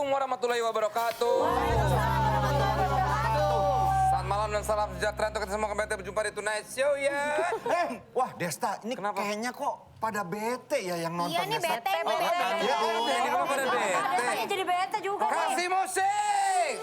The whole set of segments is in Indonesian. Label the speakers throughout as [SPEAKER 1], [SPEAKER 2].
[SPEAKER 1] Assalamualaikum warahmatullahi wabarakatuh. Selamat malam dan salam sejahtera untuk kita semua. Kembali berjumpa di Tonight Show ya.
[SPEAKER 2] Wah Desta, ini
[SPEAKER 1] Kenapa?
[SPEAKER 2] kayaknya kok pada bete ya yang nonton.
[SPEAKER 3] Iya nih
[SPEAKER 2] Desta.
[SPEAKER 3] bete, bete.
[SPEAKER 1] Ini kenapa pada bete?
[SPEAKER 3] Saya jadi bete juga nih.
[SPEAKER 1] Kasih musik.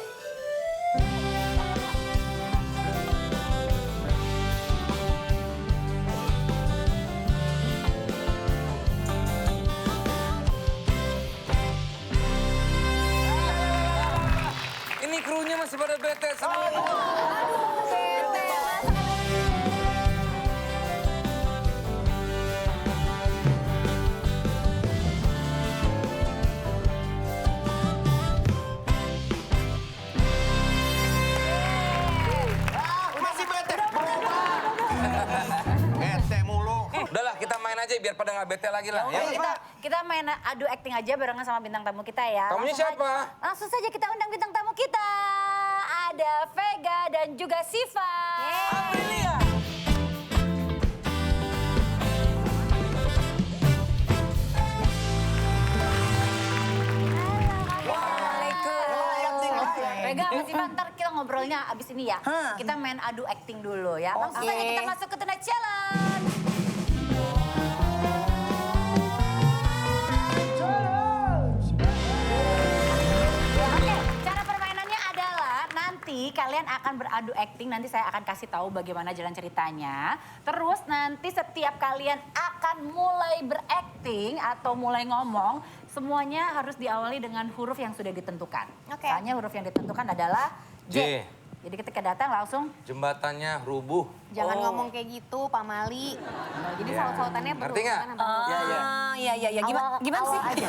[SPEAKER 1] Ini krunya masih pada bete semua.
[SPEAKER 3] Bete.
[SPEAKER 2] Masih bete. Bete mulu.
[SPEAKER 1] Udahlah kita main aja biar pada nggak bete lagi lah.
[SPEAKER 3] Oke,
[SPEAKER 1] Ya.
[SPEAKER 3] kita main adu acting aja barengan sama bintang tamu kita ya.
[SPEAKER 1] Tamunya siapa?
[SPEAKER 3] Langsung saja kita undang bintang tamu kita. Ada Vega dan juga Siva. Vega, Mas Siva, ntar kita ngobrolnya abis ini ya. Kita main adu acting dulu ya. Langsung saja kita masuk ke Tonight Challenge. Oke, cara permainannya adalah nanti kalian akan beradu acting, nanti saya akan kasih tahu bagaimana jalan ceritanya. Terus nanti setiap kalian akan mulai berakting atau mulai ngomong, semuanya harus diawali dengan huruf yang sudah ditentukan.
[SPEAKER 4] Oke.
[SPEAKER 3] Misalnya huruf yang ditentukan adalah J.
[SPEAKER 1] J.
[SPEAKER 3] Jadi ketika datang langsung,
[SPEAKER 1] Jembatannya rubuh.
[SPEAKER 4] Jangan ngomong kayak gitu, Pak Mali.
[SPEAKER 3] jadi
[SPEAKER 1] Ya.
[SPEAKER 3] saut-sautannya
[SPEAKER 1] Ngerti nggak?
[SPEAKER 4] Iya. Gimana
[SPEAKER 3] awal
[SPEAKER 4] sih?
[SPEAKER 3] aja.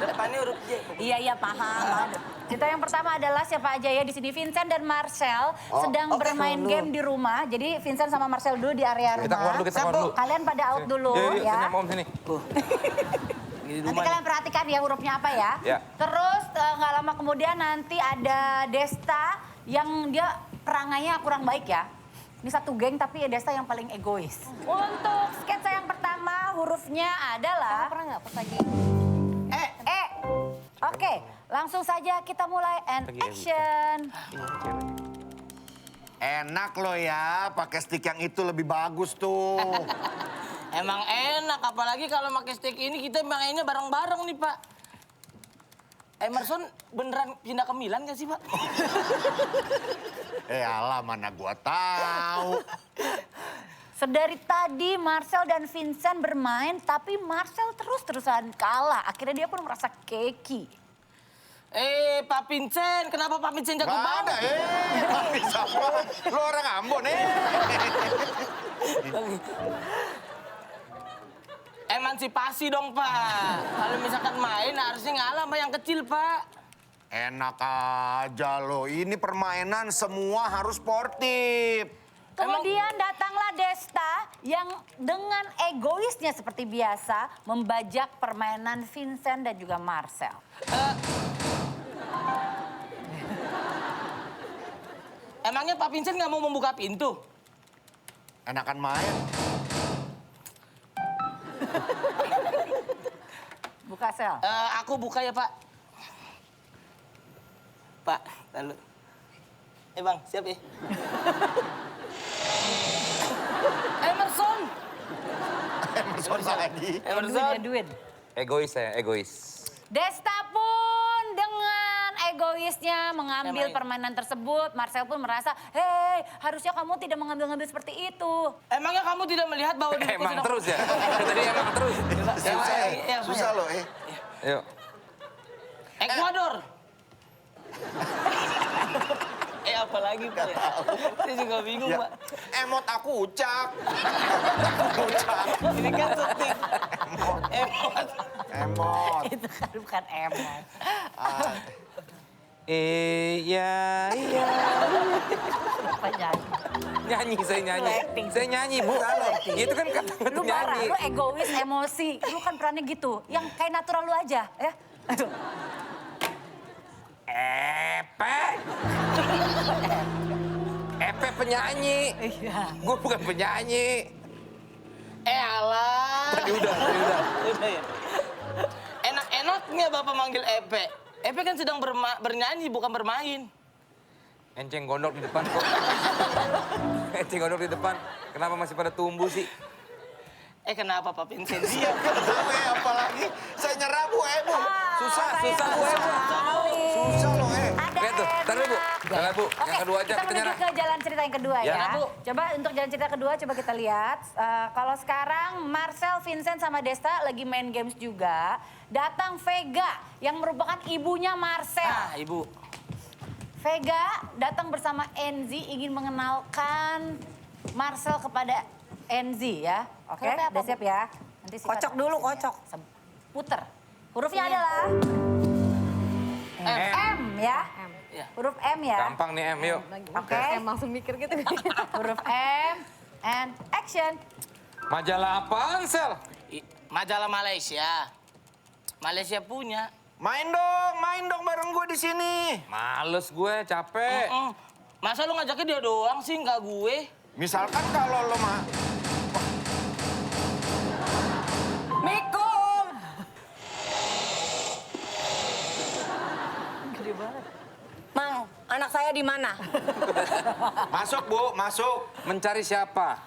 [SPEAKER 5] Depannya huruf J.
[SPEAKER 4] Iya, paham.
[SPEAKER 3] Kita yang pertama adalah siapa aja ya di sini, Vincent dan Marcel sedang bermain game di rumah. Jadi Vincent sama Marcel dulu di area rumah.
[SPEAKER 1] Kita keluar dulu, kita keluar dulu.
[SPEAKER 3] Kalian pada out dulu
[SPEAKER 1] Yuk,
[SPEAKER 3] ya.
[SPEAKER 1] sini, Om, sini.
[SPEAKER 5] Di
[SPEAKER 3] Nanti
[SPEAKER 5] rumah
[SPEAKER 3] kalian perhatikan ya hurufnya apa ya.
[SPEAKER 1] Ya.
[SPEAKER 3] Terus nggak lama kemudian nanti ada Desta yang dia perangainya kurang baik ya. Ini satu geng tapi ya Desta yang paling egois. Untuk sketsa yang pertama hurufnya adalah
[SPEAKER 4] Pernah nggak pas lagi?
[SPEAKER 3] E. Oke, langsung saja kita mulai and action.
[SPEAKER 2] Enak loh ya, pakai stick yang itu lebih bagus tuh.
[SPEAKER 5] Emang enak, apalagi kalau pakai steak ini kita mainnya bareng-bareng nih, Pak. Emerson beneran pindah ke Milan gak sih, Pak?
[SPEAKER 2] Alah, mana gua tahu.
[SPEAKER 3] Sedari tadi Marcel dan Vincent bermain, tapi Marcel terus-terusan kalah. Akhirnya dia pun merasa keki.
[SPEAKER 5] Pak Vincent, kenapa Pak Vincent jago
[SPEAKER 2] Gak ada,
[SPEAKER 5] banget?
[SPEAKER 2] bisa banget. Lo orang Ambon,
[SPEAKER 5] Emansipasi dong, Pak. Kalau misalkan main harusnya ngalah sama yang kecil, Pak.
[SPEAKER 2] Enak aja lo, ini permainan semua harus sportif.
[SPEAKER 3] Kemudian datanglah Desta yang dengan egoisnya seperti biasa membajak permainan Vincent dan juga Marcel.
[SPEAKER 5] Emangnya Pak Vincent nggak mau membuka pintu?
[SPEAKER 2] Enakan main.
[SPEAKER 3] Buka Sel.
[SPEAKER 5] Aku buka ya, Pak. Pak, lalu. Bang, siap ya? Emerson!
[SPEAKER 2] Emerson lagi.
[SPEAKER 5] Emerson!
[SPEAKER 3] Edwin.
[SPEAKER 1] Egois saya, egois.
[SPEAKER 3] Desta pun dengan egoisnya mengambil
[SPEAKER 5] Emang-
[SPEAKER 3] permainan tersebut. Marcel pun merasa, hei harusnya kamu tidak mengambil-ngambil seperti itu.
[SPEAKER 5] Emangnya kamu tidak melihat bahwa diriku
[SPEAKER 1] Emang
[SPEAKER 5] sedang...
[SPEAKER 1] terus ya? Tadi emang terus.
[SPEAKER 2] Susah loh,
[SPEAKER 1] Yuk.
[SPEAKER 5] Ekuador! Apa lagi, Pak? Ya? Saya juga bingung,
[SPEAKER 2] Ya,
[SPEAKER 5] Pak.
[SPEAKER 2] emot aku ucak. Ucak.
[SPEAKER 5] Ini kan syuting. Emot.
[SPEAKER 2] Emot.
[SPEAKER 3] Itu kan bukan emot.
[SPEAKER 1] Iya.
[SPEAKER 3] Apa nyanyi?
[SPEAKER 1] Nyanyi, saya nyanyi.
[SPEAKER 3] Acting.
[SPEAKER 1] Saya nyanyi, Bu. Itu kan kata
[SPEAKER 3] Lu marah,
[SPEAKER 1] nyanyi.
[SPEAKER 3] lu egois, emosi. Lu kan perannya gitu. Yang kayak natural lu aja, ya. Aduh.
[SPEAKER 1] Epe. Epe penyanyi.
[SPEAKER 3] Iya.
[SPEAKER 1] Gue bukan penyanyi.
[SPEAKER 5] Alah.
[SPEAKER 1] Tadi udah.
[SPEAKER 5] Udah ya. Enak-enaknya Bapak manggil Epe. Epe kan sedang bernyanyi, bukan bermain.
[SPEAKER 1] Enceng gondok di depan kok. Enceng gondok di depan. Kenapa masih pada tumbuh sih?
[SPEAKER 5] Kenapa Pak Vincent diam?
[SPEAKER 2] Tahu ya, apalagi saya nyerah Bu, Bu. Susah
[SPEAKER 3] Bu.
[SPEAKER 2] Susah loh,
[SPEAKER 3] Ada
[SPEAKER 1] Oke tuh, taruh Bu. Taruh Bu,
[SPEAKER 3] Oke,
[SPEAKER 1] yang kedua aja kita
[SPEAKER 3] menuju
[SPEAKER 1] nyerah.
[SPEAKER 3] ke jalan cerita yang kedua ya.
[SPEAKER 1] Ya,
[SPEAKER 5] Bu.
[SPEAKER 3] Coba untuk jalan cerita kedua coba kita lihat. Kalau sekarang Marcel, Vincent sama Desta lagi main games juga. Datang Vega yang merupakan ibunya Marcel.
[SPEAKER 5] Ah, Ibu.
[SPEAKER 3] Vega datang bersama Enzi ingin mengenalkan Marcel kepada Enzi ya. Oke,
[SPEAKER 4] Hurufnya apa,
[SPEAKER 3] udah
[SPEAKER 4] Bu?
[SPEAKER 3] siap ya. Nanti Siva
[SPEAKER 4] Kocok dulu,
[SPEAKER 3] jelasin ya.
[SPEAKER 4] kocok.
[SPEAKER 3] Puter. Hurufnya
[SPEAKER 4] Iya.
[SPEAKER 3] adalah M ya.
[SPEAKER 5] Ya.
[SPEAKER 3] Huruf M ya.
[SPEAKER 1] Gampang nih M, yuk.
[SPEAKER 3] Oke.
[SPEAKER 4] langsung mikir gitu.
[SPEAKER 3] Huruf M and action.
[SPEAKER 1] Majalah apaan, Sel?
[SPEAKER 5] Majalah Malaysia. Malaysia punya.
[SPEAKER 2] Main dong bareng gue di sini.
[SPEAKER 1] Males gue, capek.
[SPEAKER 5] Masa lu ngajaknya dia doang sih, nggak gue?
[SPEAKER 2] Misalkan kalau lo mah
[SPEAKER 4] Mikum. Mang, anak saya di mana?
[SPEAKER 2] masuk Bu, masuk.
[SPEAKER 1] Mencari siapa?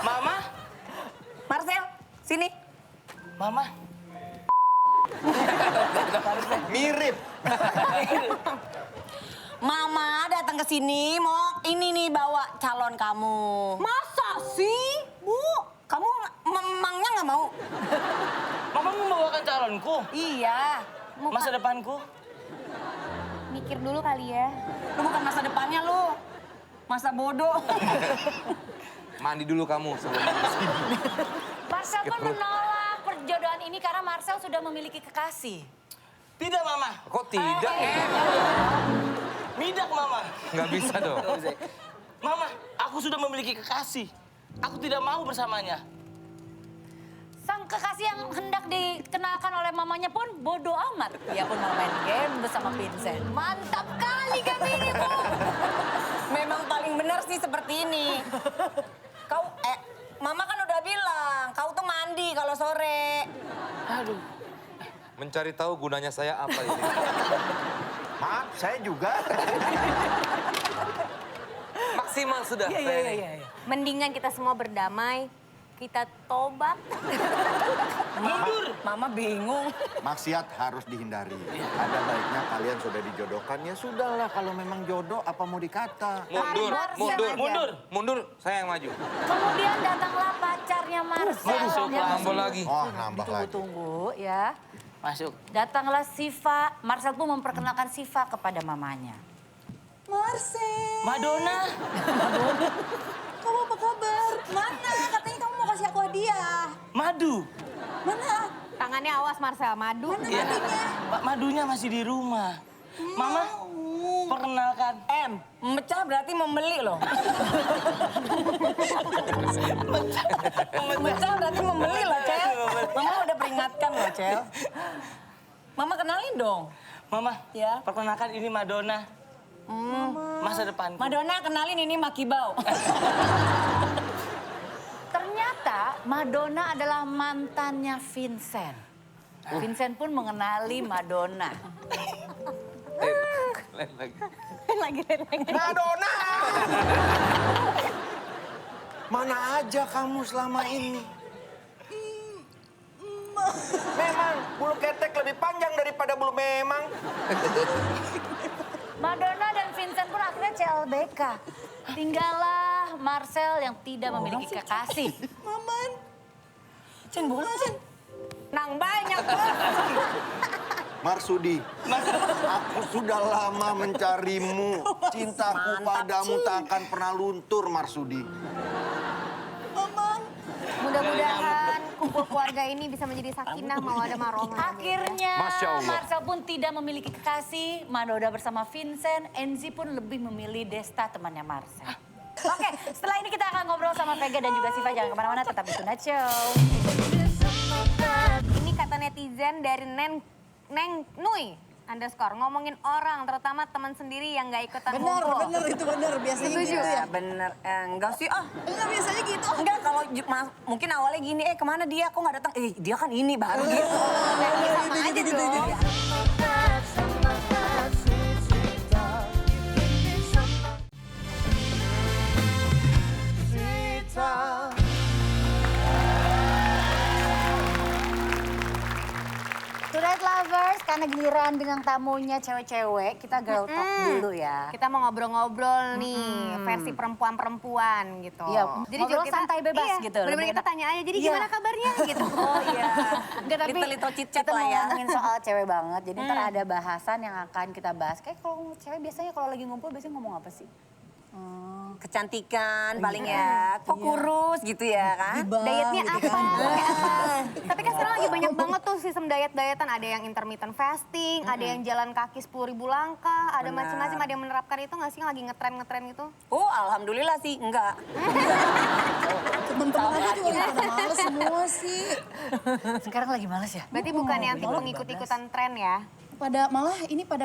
[SPEAKER 5] Mama,
[SPEAKER 4] Marcel, sini.
[SPEAKER 5] Mama.
[SPEAKER 2] Mirip.
[SPEAKER 4] Mama datang ke sini mau ini nih bawa calon kamu. Masa sih, Bu? Kamu memangnya nggak mau?
[SPEAKER 5] Mama membawakan calonku.
[SPEAKER 4] Iya.
[SPEAKER 5] Masa depanku.
[SPEAKER 4] Mikir dulu kali ya. Lu bukan masa depannya lu. Masa bodoh.
[SPEAKER 1] Mandi dulu kamu sebelum kesini.
[SPEAKER 3] Marcel pun menolak perjodohan ini karena Marcel sudah memiliki kekasih.
[SPEAKER 5] Tidak, Mama.
[SPEAKER 1] Kok tidak?
[SPEAKER 5] Midak, Mama.
[SPEAKER 1] Nggak bisa dong.
[SPEAKER 5] Mama, aku sudah memiliki kekasih. Aku tidak mau bersamanya.
[SPEAKER 3] Sang kekasih yang hendak dikenalkan oleh mamanya pun bodoh amat. Ia pun mau main game bersama Vincent. Mantap kali kami ini, Bu.
[SPEAKER 4] Memang paling benar sih seperti ini. Kau, Mama kan udah bilang, kau tuh mandi kalau sore.
[SPEAKER 5] Aduh.
[SPEAKER 1] Mencari tahu gunanya saya apa ini.
[SPEAKER 2] Maaf, saya juga.
[SPEAKER 1] Maksimal sudah.
[SPEAKER 5] Iya.
[SPEAKER 4] Mendingan kita semua berdamai, kita tobat.
[SPEAKER 5] Mundur.
[SPEAKER 4] Mama bingung.
[SPEAKER 2] Maksiat harus dihindari. Ada baiknya kalian sudah dijodohkan. Ya sudahlah, kalau memang jodoh apa mau dikata.
[SPEAKER 1] Mundur,
[SPEAKER 3] Marcel
[SPEAKER 1] mundur,
[SPEAKER 3] aja.
[SPEAKER 1] mundur. Mundur, saya yang maju.
[SPEAKER 3] Kemudian datanglah pacarnya Marcel.
[SPEAKER 5] masuk
[SPEAKER 3] Yang
[SPEAKER 1] Nambah lagi.
[SPEAKER 2] Oh, nambah lagi.
[SPEAKER 3] Tunggu-tunggu ya.
[SPEAKER 5] Masuk.
[SPEAKER 3] Datanglah Siva. Marcel pun memperkenalkan Siva kepada mamanya.
[SPEAKER 4] Marcel,
[SPEAKER 5] Madonna.
[SPEAKER 4] kamu apa kabar? Mana? Katanya kamu mau kasih aku hadiah.
[SPEAKER 5] Madu.
[SPEAKER 4] Mana? Tangannya awas Marcel, madu. Mana
[SPEAKER 5] Iya. Pak, madunya masih di rumah. Mama, perkenalkan.
[SPEAKER 4] M, mecah berarti membeli loh. Mecah berarti membeli loh, Cel. Mama udah peringatkan loh, Cel. Mama kenalin dong.
[SPEAKER 5] Mama,
[SPEAKER 4] Ya.
[SPEAKER 5] perkenalkan ini Madonna. Masa depanku.
[SPEAKER 4] Madonna kenalin ini Makibau.
[SPEAKER 3] Ternyata Madonna adalah mantannya Vincent. Vincent pun mengenali Madonna.
[SPEAKER 1] Lain lagi.
[SPEAKER 4] lagi.
[SPEAKER 2] Madonna! Mana aja kamu selama ini? Memang, bulu ketek lebih panjang daripada bulu memang.
[SPEAKER 3] Madonna dan Vincent pun akhirnya CLBK. Tinggallah Marcel yang tidak memiliki kekasih.
[SPEAKER 4] Maman. Cen, bohong, Cen. Nang banyak, Bos.
[SPEAKER 2] Marsudi, aku sudah lama mencarimu. Cintaku padamu tak akan pernah luntur, Marsudi.
[SPEAKER 6] Mudah-mudahan kumpul keluarga ini bisa menjadi sakinah mawaddah warahmah.
[SPEAKER 3] Akhirnya
[SPEAKER 1] Masya Allah.
[SPEAKER 3] Marcel pun tidak memiliki kekasih. Madonna bersama Vincent. Enzi pun lebih memilih Desta temannya Marcel. Oke, setelah ini kita akan ngobrol sama Vega dan juga Siva. Jangan kemana-mana, tetap di Tonight Show.
[SPEAKER 6] Ini kata netizen dari Neng Nui. underscore ngomongin orang, terutama teman sendiri yang nggak ikutan
[SPEAKER 4] Bener,
[SPEAKER 6] ngumpul.
[SPEAKER 4] bener itu bener. Biasanya gitu ya.
[SPEAKER 7] Bener, enggak sih
[SPEAKER 4] Enggak biasanya gitu.
[SPEAKER 7] Enggak, kalau mungkin awalnya gini, kemana dia, kok nggak datang? Dia kan ini baru gitu.
[SPEAKER 6] Sama aja dong.
[SPEAKER 3] Tonight Lovers, karena giliran dengan tamunya cewek-cewek, kita girl talk dulu ya.
[SPEAKER 6] Kita mau ngobrol-ngobrol nih, versi perempuan-perempuan gitu.
[SPEAKER 3] Iya, ngobrol santai bebas gitu,
[SPEAKER 6] Bener-bener
[SPEAKER 3] lebih
[SPEAKER 6] kita
[SPEAKER 3] enak.
[SPEAKER 6] tanya aja, jadi
[SPEAKER 3] Iya.
[SPEAKER 6] gimana kabarnya gitu.
[SPEAKER 3] Oh iya. Enggak, tapi
[SPEAKER 7] Little chit-chat
[SPEAKER 3] kita
[SPEAKER 7] lah
[SPEAKER 3] mau
[SPEAKER 7] ya.
[SPEAKER 3] ngomongin soal cewek banget. Jadi ntar ada bahasan yang akan kita bahas. Kayak kalau cewek biasanya kalau lagi ngumpul biasanya ngomong apa sih?
[SPEAKER 7] Kecantikan paling ya, kok kurus gitu ya kan?
[SPEAKER 6] Dietnya
[SPEAKER 3] gitu
[SPEAKER 6] apa?
[SPEAKER 3] kan.
[SPEAKER 6] Kayak apa? Tapi kan sekarang lagi banyak banget tuh sistem diet-dietan. Ada yang intermittent fasting, ada yang jalan kaki 10.000 langkah, ada macam-macam. Ada yang menerapkan itu nggak sih yang lagi ngetren-ngetren itu?
[SPEAKER 7] Oh, alhamdulillah sih, enggak.
[SPEAKER 4] Temen-temen aku juga pada males semua sih.
[SPEAKER 3] Sekarang lagi males ya?
[SPEAKER 6] Berarti bukan yang tipe ngikut-ikutan tren ya?
[SPEAKER 8] Pada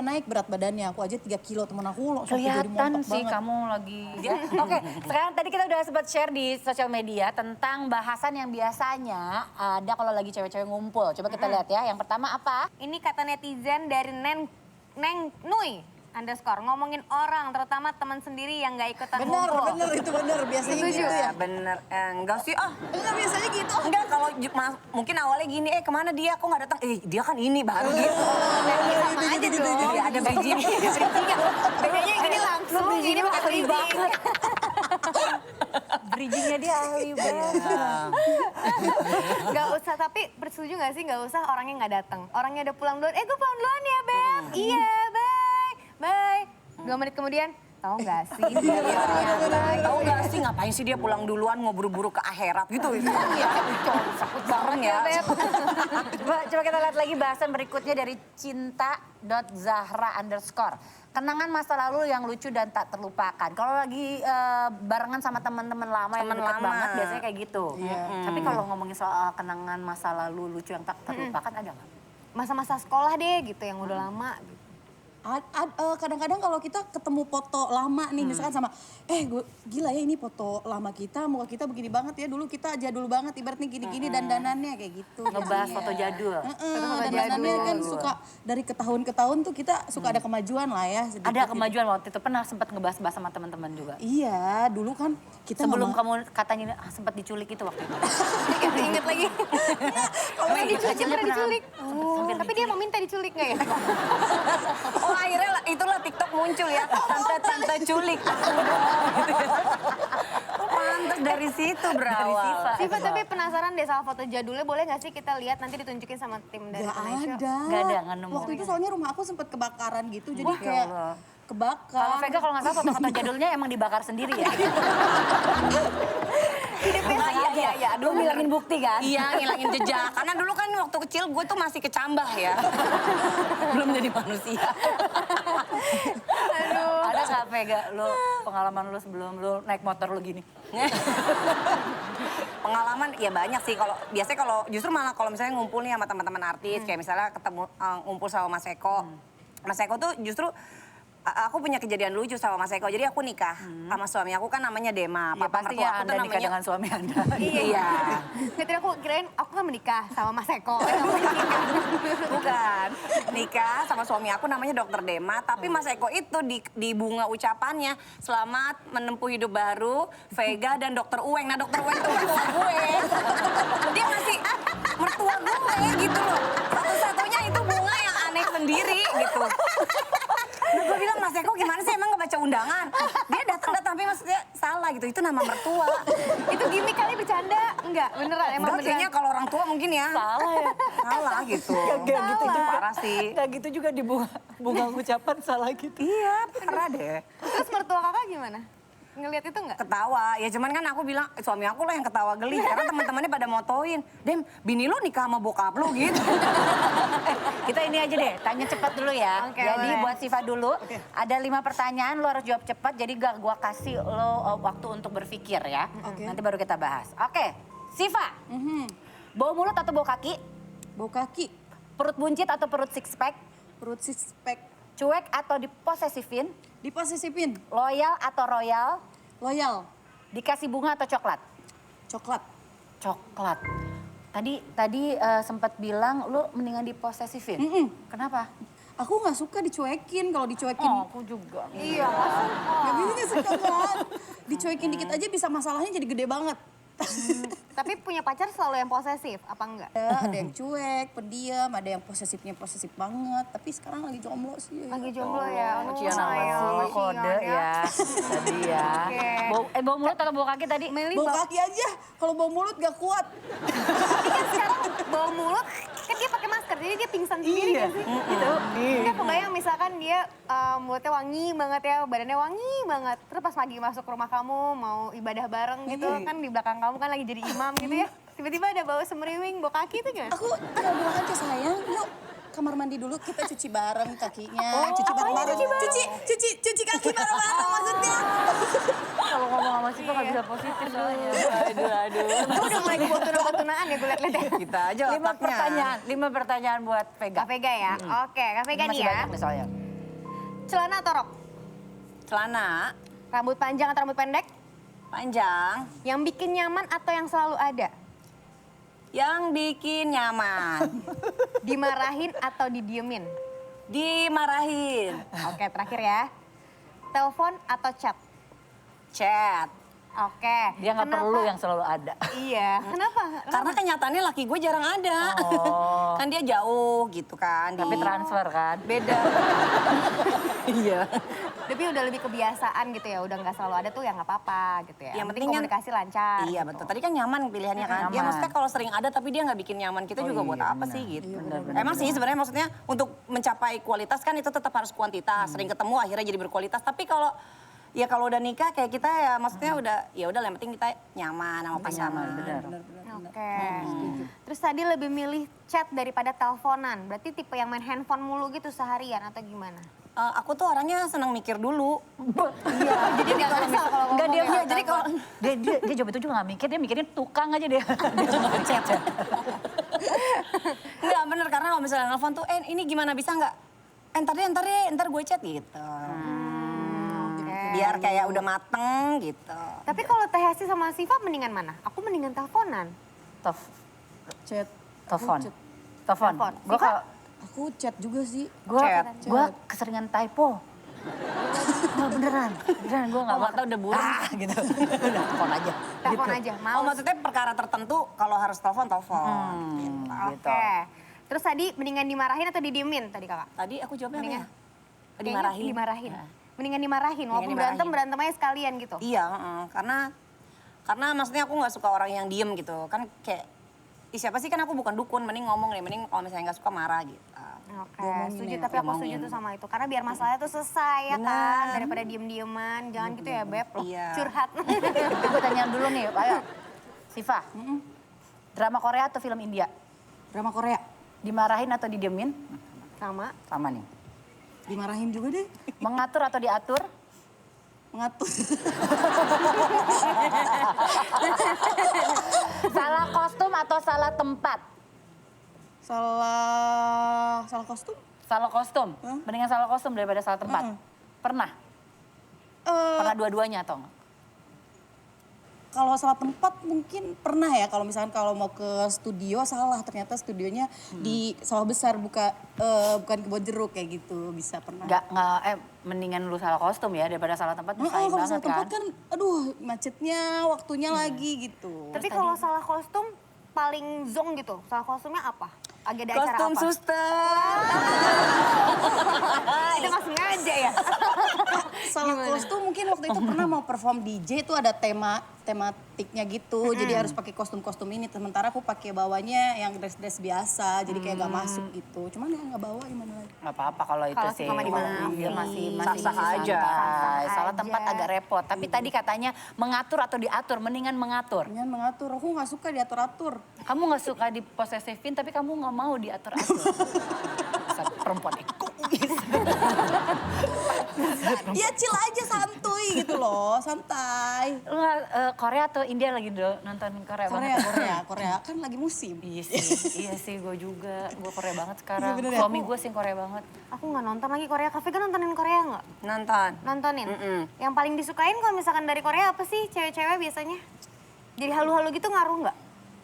[SPEAKER 8] naik berat badannya. Aku aja 3 kilo, temen aku langsung jadi
[SPEAKER 3] Kelihatan
[SPEAKER 8] montok
[SPEAKER 3] sih
[SPEAKER 8] banget.
[SPEAKER 3] kamu lagi. Oke, sekarang tadi kita udah sempat share di sosial media tentang bahasan yang biasanya ada kalau lagi cewek-cewek ngumpul. Coba kita lihat ya. Yang pertama apa?
[SPEAKER 6] Ini kata netizen dari Neng Nui underscore ngomongin orang, terutama teman sendiri yang nggak ikutan
[SPEAKER 8] Bener,
[SPEAKER 6] ngumpul.
[SPEAKER 8] bener itu bener. Biasanya
[SPEAKER 6] Setuju.
[SPEAKER 8] gitu ya.
[SPEAKER 7] Bener, enggak sih
[SPEAKER 4] Enggak biasanya gitu.
[SPEAKER 7] Enggak, kalau mungkin awalnya gini, kemana dia, kok nggak datang? Dia kan ini baru gitu.
[SPEAKER 6] Sama aja dong.
[SPEAKER 7] Iya, ada bridging.
[SPEAKER 6] Bedanya yang ini langsung, ini pakai bridging.
[SPEAKER 3] Bridgingnya dia ahli banget.
[SPEAKER 6] Gak usah, tapi setuju gak sih gak usah orangnya gak datang. Orangnya udah pulang duluan, gue pulang duluan ya Beb. Iya, bye. 2 menit kemudian, tahu gak sih dia ternyata.
[SPEAKER 7] Tahu nggak sih ngapain sih dia pulang duluan, mau buru-buru ke akhirat gitu? Iya, sakit bareng ya.
[SPEAKER 6] Beb.
[SPEAKER 3] Coba kita lihat lagi bahasan berikutnya dari cinta.zahra underscore. Kenangan masa lalu yang lucu dan tak terlupakan. Kalau lagi barengan sama teman-teman lama yang
[SPEAKER 7] Teman
[SPEAKER 3] dekat
[SPEAKER 7] lama.
[SPEAKER 3] banget biasanya kayak gitu. Tapi kalau ngomongin soal kenangan masa lalu lucu yang tak terlupakan ada nggak?
[SPEAKER 6] Masa-masa sekolah deh gitu yang udah lama gitu.
[SPEAKER 8] Kadang-kadang kalau kita ketemu foto lama nih, misalkan sama, gila ya ini foto lama kita, muka kita begini banget ya, dulu kita jadul banget, ibaratnya gini-gini dandanannya kayak gitu.
[SPEAKER 3] Ngebahas
[SPEAKER 8] Iya.
[SPEAKER 3] foto jadul.
[SPEAKER 8] Dandanannya kan suka dari ke tahun ke tahun tuh kita suka ada kemajuan lah ya. sedikit
[SPEAKER 3] Ada
[SPEAKER 8] gitu.
[SPEAKER 3] kemajuan waktu itu, pernah sempat ngebahas-bahas sama teman-teman juga.
[SPEAKER 8] Iya, dulu kan kita
[SPEAKER 3] Sebelum
[SPEAKER 8] nggak mau-
[SPEAKER 3] kamu katanya sempat diculik itu waktu itu.
[SPEAKER 6] Ingat lagi. Pernah diculik,
[SPEAKER 3] Kecilnya
[SPEAKER 6] pernah
[SPEAKER 3] pernah.
[SPEAKER 6] diculik. Tapi dia mau minta diculik gak ya?
[SPEAKER 7] Oh, akhirnya itulah TikTok muncul ya, tante-tante culik. Pantes dari situ berawal.
[SPEAKER 6] Siva, tapi penasaran deh sama foto jadulnya, boleh gak sih kita lihat nanti ditunjukin sama tim dari
[SPEAKER 8] Gak
[SPEAKER 6] Indonesia?
[SPEAKER 8] ada.
[SPEAKER 3] Nggak ada, nggak nemu.
[SPEAKER 8] Waktu itu soalnya rumah aku sempat kebakaran gitu, jadi
[SPEAKER 3] ya
[SPEAKER 8] kayak
[SPEAKER 3] Allah.
[SPEAKER 8] kebakar.
[SPEAKER 3] Kalau Vega kalau nggak salah foto-foto jadulnya emang dibakar sendiri ya. Iya. Aduh, ngilangin bukti kan?
[SPEAKER 7] Iya, ngilangin jejak. Karena dulu kan waktu kecil gue tuh masih kecambah ya. Belum jadi manusia.
[SPEAKER 3] Ada nggak Vega, pengalaman lu sebelum lu naik motor lu gini?
[SPEAKER 7] Pengalaman ya banyak sih. Biasanya kalau justru malah kalau misalnya ngumpul nih sama teman-teman artis, kayak misalnya ketemu ngumpul sama Mas Eko. Mas Eko tuh justru aku punya kejadian lucu sama Mas Eko. Jadi aku nikah sama suami aku kan namanya Dema.
[SPEAKER 3] Ya
[SPEAKER 7] Papa mertua
[SPEAKER 3] pastinya
[SPEAKER 7] aku
[SPEAKER 3] Anda
[SPEAKER 7] tuh
[SPEAKER 3] nikah
[SPEAKER 7] namanya
[SPEAKER 3] dengan suami Anda.
[SPEAKER 7] Iya.
[SPEAKER 6] Ngerti aku kirain aku kan menikah sama Mas Eko.
[SPEAKER 7] Bukan. Nikah sama suami aku namanya Dokter Dema, tapi Mas Eko itu di bunga ucapannya selamat menempuh hidup baru, Vega dan Dokter Uweng. Nah, Dokter Uweng itu mertua gue. Dia ngasih mertua gue gitu loh. Satu-satunya itu bunga yang aneh sendiri gitu. Nah, gue bilang, Mas Eko gimana sih emang ngebaca undangan? Dia datang tapi maksudnya salah gitu, itu nama mertua.
[SPEAKER 6] Itu gimmick kali bercanda? Enggak, beneran emang
[SPEAKER 7] Enggak, kayaknya kalau orang tua mungkin ya.
[SPEAKER 3] Salah ya.
[SPEAKER 7] Salah gitu.
[SPEAKER 3] Gak gitu juga.
[SPEAKER 7] Parah sih.
[SPEAKER 3] Gak gitu juga di bunga ucapan salah gitu.
[SPEAKER 7] Iya, parah deh.
[SPEAKER 6] Terus mertua kakak gimana? Ngelihat itu enggak?
[SPEAKER 7] Ketawa, ya cuman kan aku bilang, suami aku lah yang ketawa geli. Karena teman-temannya pada motoin, Dem, bini lu nikah sama bokap lu gitu.
[SPEAKER 3] Kita ini aja deh, tanya cepat dulu ya.
[SPEAKER 6] Oke,
[SPEAKER 3] Jadi
[SPEAKER 6] boleh.
[SPEAKER 3] buat Siva dulu, ada 5 pertanyaan, lo harus jawab cepat. Jadi gua kasih lo waktu untuk berpikir ya. Nanti baru kita bahas. Oke, Siva. Bau mulut atau bau kaki?
[SPEAKER 8] Bau kaki,
[SPEAKER 3] Perut buncit atau perut six pack?
[SPEAKER 8] Perut six pack.
[SPEAKER 3] Cuek atau diposesifin?
[SPEAKER 8] Diposesifin.
[SPEAKER 3] Loyal atau royal?
[SPEAKER 8] Loyal.
[SPEAKER 3] Dikasih bunga atau coklat?
[SPEAKER 8] Coklat.
[SPEAKER 3] Coklat. Tadi sempat bilang lu mendingan diposesifin. Kenapa?
[SPEAKER 8] Aku nggak suka dicuekin. Kalau dicuekin,
[SPEAKER 3] Aku juga.
[SPEAKER 6] Iya.
[SPEAKER 8] ya ini nggak suka banget. Dicuekin dikit aja bisa masalahnya jadi gede banget.
[SPEAKER 6] Tapi punya pacar selalu yang posesif, apa enggak?
[SPEAKER 8] Ada yang cuek, pendiam, ada yang posesifnya posesif banget. Tapi sekarang lagi jomblo sih.
[SPEAKER 6] Lagi jomblo ya.
[SPEAKER 3] Cian sama kode ya. Tadi ya.
[SPEAKER 6] Oke.
[SPEAKER 3] Bau mulut atau bau kaki tadi?
[SPEAKER 6] Meli
[SPEAKER 8] Bau kaki aja. Kalau bau mulut gak kuat.
[SPEAKER 6] kan sekarang bau mulut, kan dia pakai masker, jadi dia pingsan sendiri kan sih? Gitu. Kan kebayang misalkan dia mulutnya wangi banget ya, badannya wangi banget. Terus pas lagi masuk ke rumah kamu, mau ibadah bareng gitu, kan di belakang kamu kan lagi jadi imam gitu ya. Tiba-tiba ada bau semeriwing, bau kaki itu gimana?
[SPEAKER 8] Aku bilang aja sayang, yuk kamar mandi dulu kita cuci bareng kakinya. Cuci bareng-bareng. Cuci kaki bareng-bareng maksudnya.
[SPEAKER 3] Kalau ngomong sama Siva nggak bisa positif soalnya.
[SPEAKER 5] Aduh.
[SPEAKER 6] Lu udah mulai kebutuhan-kebutuhan ya gue liat-liat ya.
[SPEAKER 7] Kita aja
[SPEAKER 3] 5 pertanyaan buat Vega.
[SPEAKER 6] Kak Vega ya? Oke, Kak Vega nih
[SPEAKER 3] Masih
[SPEAKER 6] ya.
[SPEAKER 3] banyak nih soalnya.
[SPEAKER 6] Celana atau rok?
[SPEAKER 7] Celana
[SPEAKER 6] Rambut panjang atau rambut pendek?
[SPEAKER 7] panjang
[SPEAKER 6] Yang bikin nyaman atau yang selalu ada?
[SPEAKER 7] yang bikin nyaman.
[SPEAKER 6] Dimarahin atau didiemin?
[SPEAKER 7] Dimarahin.
[SPEAKER 6] Oke, terakhir ya. Telepon atau chat?
[SPEAKER 7] Chat.
[SPEAKER 6] Oke.
[SPEAKER 3] Dia nggak
[SPEAKER 6] Kenapa?
[SPEAKER 3] perlu yang selalu ada.
[SPEAKER 6] Iya, kenapa?
[SPEAKER 7] Karena kenyataannya laki gue jarang ada. Kan dia jauh gitu kan.
[SPEAKER 3] Tapi transfer kan.
[SPEAKER 7] Beda. Iya.
[SPEAKER 6] Tapi udah lebih kebiasaan gitu ya, udah nggak selalu ada tuh ya nggak apa-apa gitu ya.
[SPEAKER 7] Yang
[SPEAKER 6] Yang penting
[SPEAKER 7] penting kan-
[SPEAKER 6] komunikasi lancar.
[SPEAKER 7] Iya betul. Tadi kan nyaman pilihannya kan. Ya
[SPEAKER 3] Nyaman.
[SPEAKER 7] maksudnya kalau sering ada tapi dia nggak bikin nyaman kita juga buat apa sih gitu. Emang sih sebenarnya maksudnya untuk mencapai kualitas kan itu tetap harus kuantitas. Sering ketemu akhirnya jadi berkualitas. Tapi kalau ya kalau udah nikah kayak kita ya maksudnya udah yang penting kita nyaman sama pasangan.
[SPEAKER 3] Benar.
[SPEAKER 6] Oke. Terus tadi lebih milih chat daripada teleponan. Berarti tipe yang main handphone mulu gitu seharian atau gimana?
[SPEAKER 7] Aku tuh orangnya senang mikir dulu.
[SPEAKER 6] Iya, jadi nggak usah kalau
[SPEAKER 3] Enggak dia,
[SPEAKER 6] ngomong ya.
[SPEAKER 3] jadi kalau dia jawab itu juga nggak mikir, dia mikirin tukang aja dia. Dia cuma ngechat.
[SPEAKER 7] Enggak bener karena kalau misalnya nelfon tuh ini gimana bisa nggak? Ntar gue chat gitu. Biar kayak udah mateng gitu.
[SPEAKER 6] Tapi kalau Teh Hesti sama Siva mendingan mana? Aku mendingan teleponan.
[SPEAKER 8] Chat.
[SPEAKER 3] Telepon.
[SPEAKER 6] Telepon.
[SPEAKER 3] Gue
[SPEAKER 6] Siva?
[SPEAKER 8] Aku chat juga sih.
[SPEAKER 3] gue keseringan typo. Beneran gue nggak
[SPEAKER 7] Mata udah burung.
[SPEAKER 3] gitu. Udah telepon aja.
[SPEAKER 6] Telepon aja,
[SPEAKER 7] Oh
[SPEAKER 6] mau.
[SPEAKER 7] maksudnya perkara tertentu kalau harus telepon.
[SPEAKER 6] Oke. Terus tadi mendingan dimarahin atau didiemin tadi kakak?
[SPEAKER 7] Tadi aku jawabnya apa
[SPEAKER 6] Mendingan.
[SPEAKER 7] ya? Dimarahin.
[SPEAKER 6] Kayaknya dimarahin. Mendingan dimarahin, walaupun
[SPEAKER 7] dimarahin.
[SPEAKER 6] berantem aja sekalian gitu.
[SPEAKER 7] Iya, karena maksudnya aku nggak suka orang yang diem gitu. Kan kayak, siapa sih kan aku bukan dukun, mending ngomong deh, mending kalau misalnya nggak suka marah gitu.
[SPEAKER 6] Oke, setuju. Tapi aku setuju tuh sama itu. Karena biar masalahnya tuh selesai ya kan. Daripada diem-dieman. Jangan gitu ya Beb.
[SPEAKER 7] Iya.
[SPEAKER 6] Curhat.
[SPEAKER 3] Gue tanya dulu nih, ayo. Siva, drama Korea atau film India?
[SPEAKER 8] Drama Korea.
[SPEAKER 3] Dimarahin atau didiemin?
[SPEAKER 6] Sama.
[SPEAKER 3] Sama nih.
[SPEAKER 8] Dimarahin juga deh.
[SPEAKER 3] Mengatur atau diatur?
[SPEAKER 8] Mengatur.
[SPEAKER 3] Salah kostum atau salah tempat?
[SPEAKER 8] Salah kostum.
[SPEAKER 3] Salah kostum? Mendingan salah kostum daripada salah tempat? Pernah? Pernah dua-duanya atau enggak?
[SPEAKER 8] Kalau salah tempat mungkin pernah ya, kalau misalkan kalau mau ke studio salah, ternyata studionya di sawah besar bukan kebun jeruk kayak gitu, bisa pernah.
[SPEAKER 3] Mendingan lu salah kostum ya daripada salah tempat,
[SPEAKER 8] Kalau
[SPEAKER 3] bersaing
[SPEAKER 8] salah
[SPEAKER 3] banget
[SPEAKER 8] tempat
[SPEAKER 3] kan.
[SPEAKER 8] kan, aduh macetnya, waktunya lagi gitu.
[SPEAKER 6] Tapi kalau salah kostum paling zong gitu. Salah kostumnya apa? Lagi ada acara
[SPEAKER 7] Kostum
[SPEAKER 6] apa?
[SPEAKER 7] suster.
[SPEAKER 6] Itu nggak sengaja ya?
[SPEAKER 8] Salah kostum mungkin waktu itu pernah mau perform DJ itu ada tematiknya gitu, jadi harus pakai kostum-kostum ini. Sementara aku pakai bawahnya yang dress biasa, jadi kayak gak masuk gitu. Cuman ya nggak bawa gimana lagi.
[SPEAKER 3] Nggak apa-apa kalau itu
[SPEAKER 6] Kalau
[SPEAKER 3] sih.
[SPEAKER 6] Siva mah dimaafin.
[SPEAKER 3] Dia masih
[SPEAKER 7] Sah-sah aja.
[SPEAKER 3] santai. Salah
[SPEAKER 6] aja.
[SPEAKER 3] tempat agak repot. Tapi tadi katanya mengatur atau diatur, mendingan mengatur.
[SPEAKER 8] Jangan mengatur, aku nggak suka diatur-atur.
[SPEAKER 3] Kamu nggak suka diposesifin, tapi kamu nggak mau diatur-atur. Perempuan egois.
[SPEAKER 8] Iya chill aja santuy gitu loh, santai.
[SPEAKER 3] Lu Korea atau India lagi nonton Korea banget?
[SPEAKER 8] Korea kan lagi musim.
[SPEAKER 3] Iya sih gue juga. Gue Korea banget sekarang.
[SPEAKER 8] Iya, bener ya?
[SPEAKER 3] Suami gue sih Korea banget.
[SPEAKER 6] Aku nggak nonton lagi Korea. Kafe kan nontonin Korea nggak?
[SPEAKER 7] Nonton.
[SPEAKER 6] Nontonin. Yang paling disukain kalau misalkan dari Korea apa sih cewek-cewek biasanya? Jadi halu-halu gitu ngaruh nggak?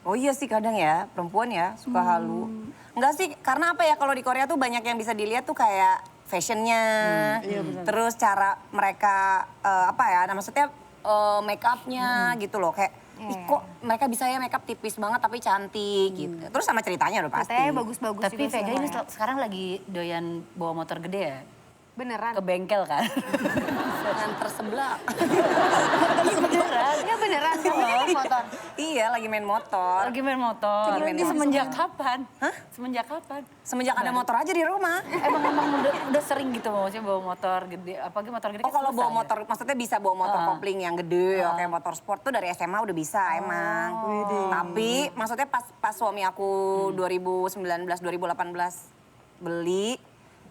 [SPEAKER 7] Oh iya sih kadang ya, perempuan ya suka halu. Enggak sih, karena apa ya kalau di Korea tuh banyak yang bisa dilihat tuh kayak fashionnya, terus cara mereka maksudnya make upnya gitu loh kayak. Ih, kok mereka bisa ya make up tipis banget tapi cantik gitu. Terus sama ceritanya udah pasti.
[SPEAKER 6] Katanya bagus-bagus
[SPEAKER 3] Tapi
[SPEAKER 6] juga
[SPEAKER 3] Vega ini
[SPEAKER 6] semuanya.
[SPEAKER 3] sekarang lagi doyan bawa motor gede ya?
[SPEAKER 6] Beneran.
[SPEAKER 3] Ke bengkel kan?
[SPEAKER 7] Nganter sebelah.
[SPEAKER 3] Beneran?
[SPEAKER 6] Ya beneran, kamu naik motor.
[SPEAKER 7] Iya, lagi main motor.
[SPEAKER 3] Lagi main motor.
[SPEAKER 7] Lagi main
[SPEAKER 3] Ini
[SPEAKER 7] motor.
[SPEAKER 3] semenjak kapan?
[SPEAKER 7] Hah?
[SPEAKER 3] Semenjak kapan?
[SPEAKER 7] Semenjak ada motor aja di rumah.
[SPEAKER 3] Emang udah sering gitu maksudnya bawa motor gede, apalagi motor gede
[SPEAKER 7] Oh
[SPEAKER 3] kan
[SPEAKER 7] kalau
[SPEAKER 3] susah
[SPEAKER 7] bawa
[SPEAKER 3] ya?
[SPEAKER 7] motor, maksudnya bisa bawa motor kopling yang gede, kayak motor sport tuh dari SMA udah bisa emang. Tapi maksudnya pas suami aku 2019, 2018 beli,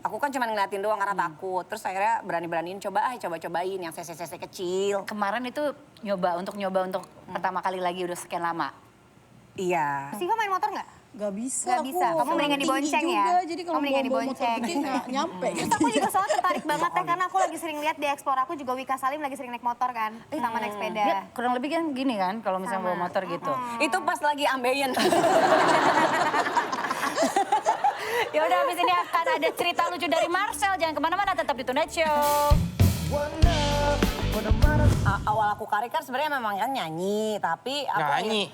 [SPEAKER 7] aku kan cuma ngeliatin doang karena takut. Terus akhirnya berani-beraniin cobain yang cc kecil.
[SPEAKER 3] Kemarin itu nyoba untuk pertama kali lagi udah sekian lama.
[SPEAKER 7] Iya.
[SPEAKER 6] Siva main motor nggak?
[SPEAKER 8] Gak bisa.
[SPEAKER 6] Nggak bisa. Kamu mendingan
[SPEAKER 8] tinggi
[SPEAKER 6] dibonceng ya?
[SPEAKER 8] juga, jadi kalau
[SPEAKER 6] Kamu mendingan
[SPEAKER 8] bawa motor
[SPEAKER 6] dibonceng.
[SPEAKER 8] gede nggak nyampe.
[SPEAKER 6] Terus aku juga soalnya tertarik banget ya karena aku lagi sering lihat di Explore aku juga Wika Salim lagi sering naik motor kan, sama naik sepeda.
[SPEAKER 3] Ya, kurang lebih kan gini kan kalau misalnya bawa motor gitu.
[SPEAKER 7] Itu pas lagi ambeien.
[SPEAKER 3] Ya udah habis ini akan ada cerita lucu dari Marcel. Jangan kemana-mana, tetap di Tonight Show.
[SPEAKER 7] Awal aku karir kan sebenarnya memang kan nyanyi, tapi aku
[SPEAKER 1] Nyanyi?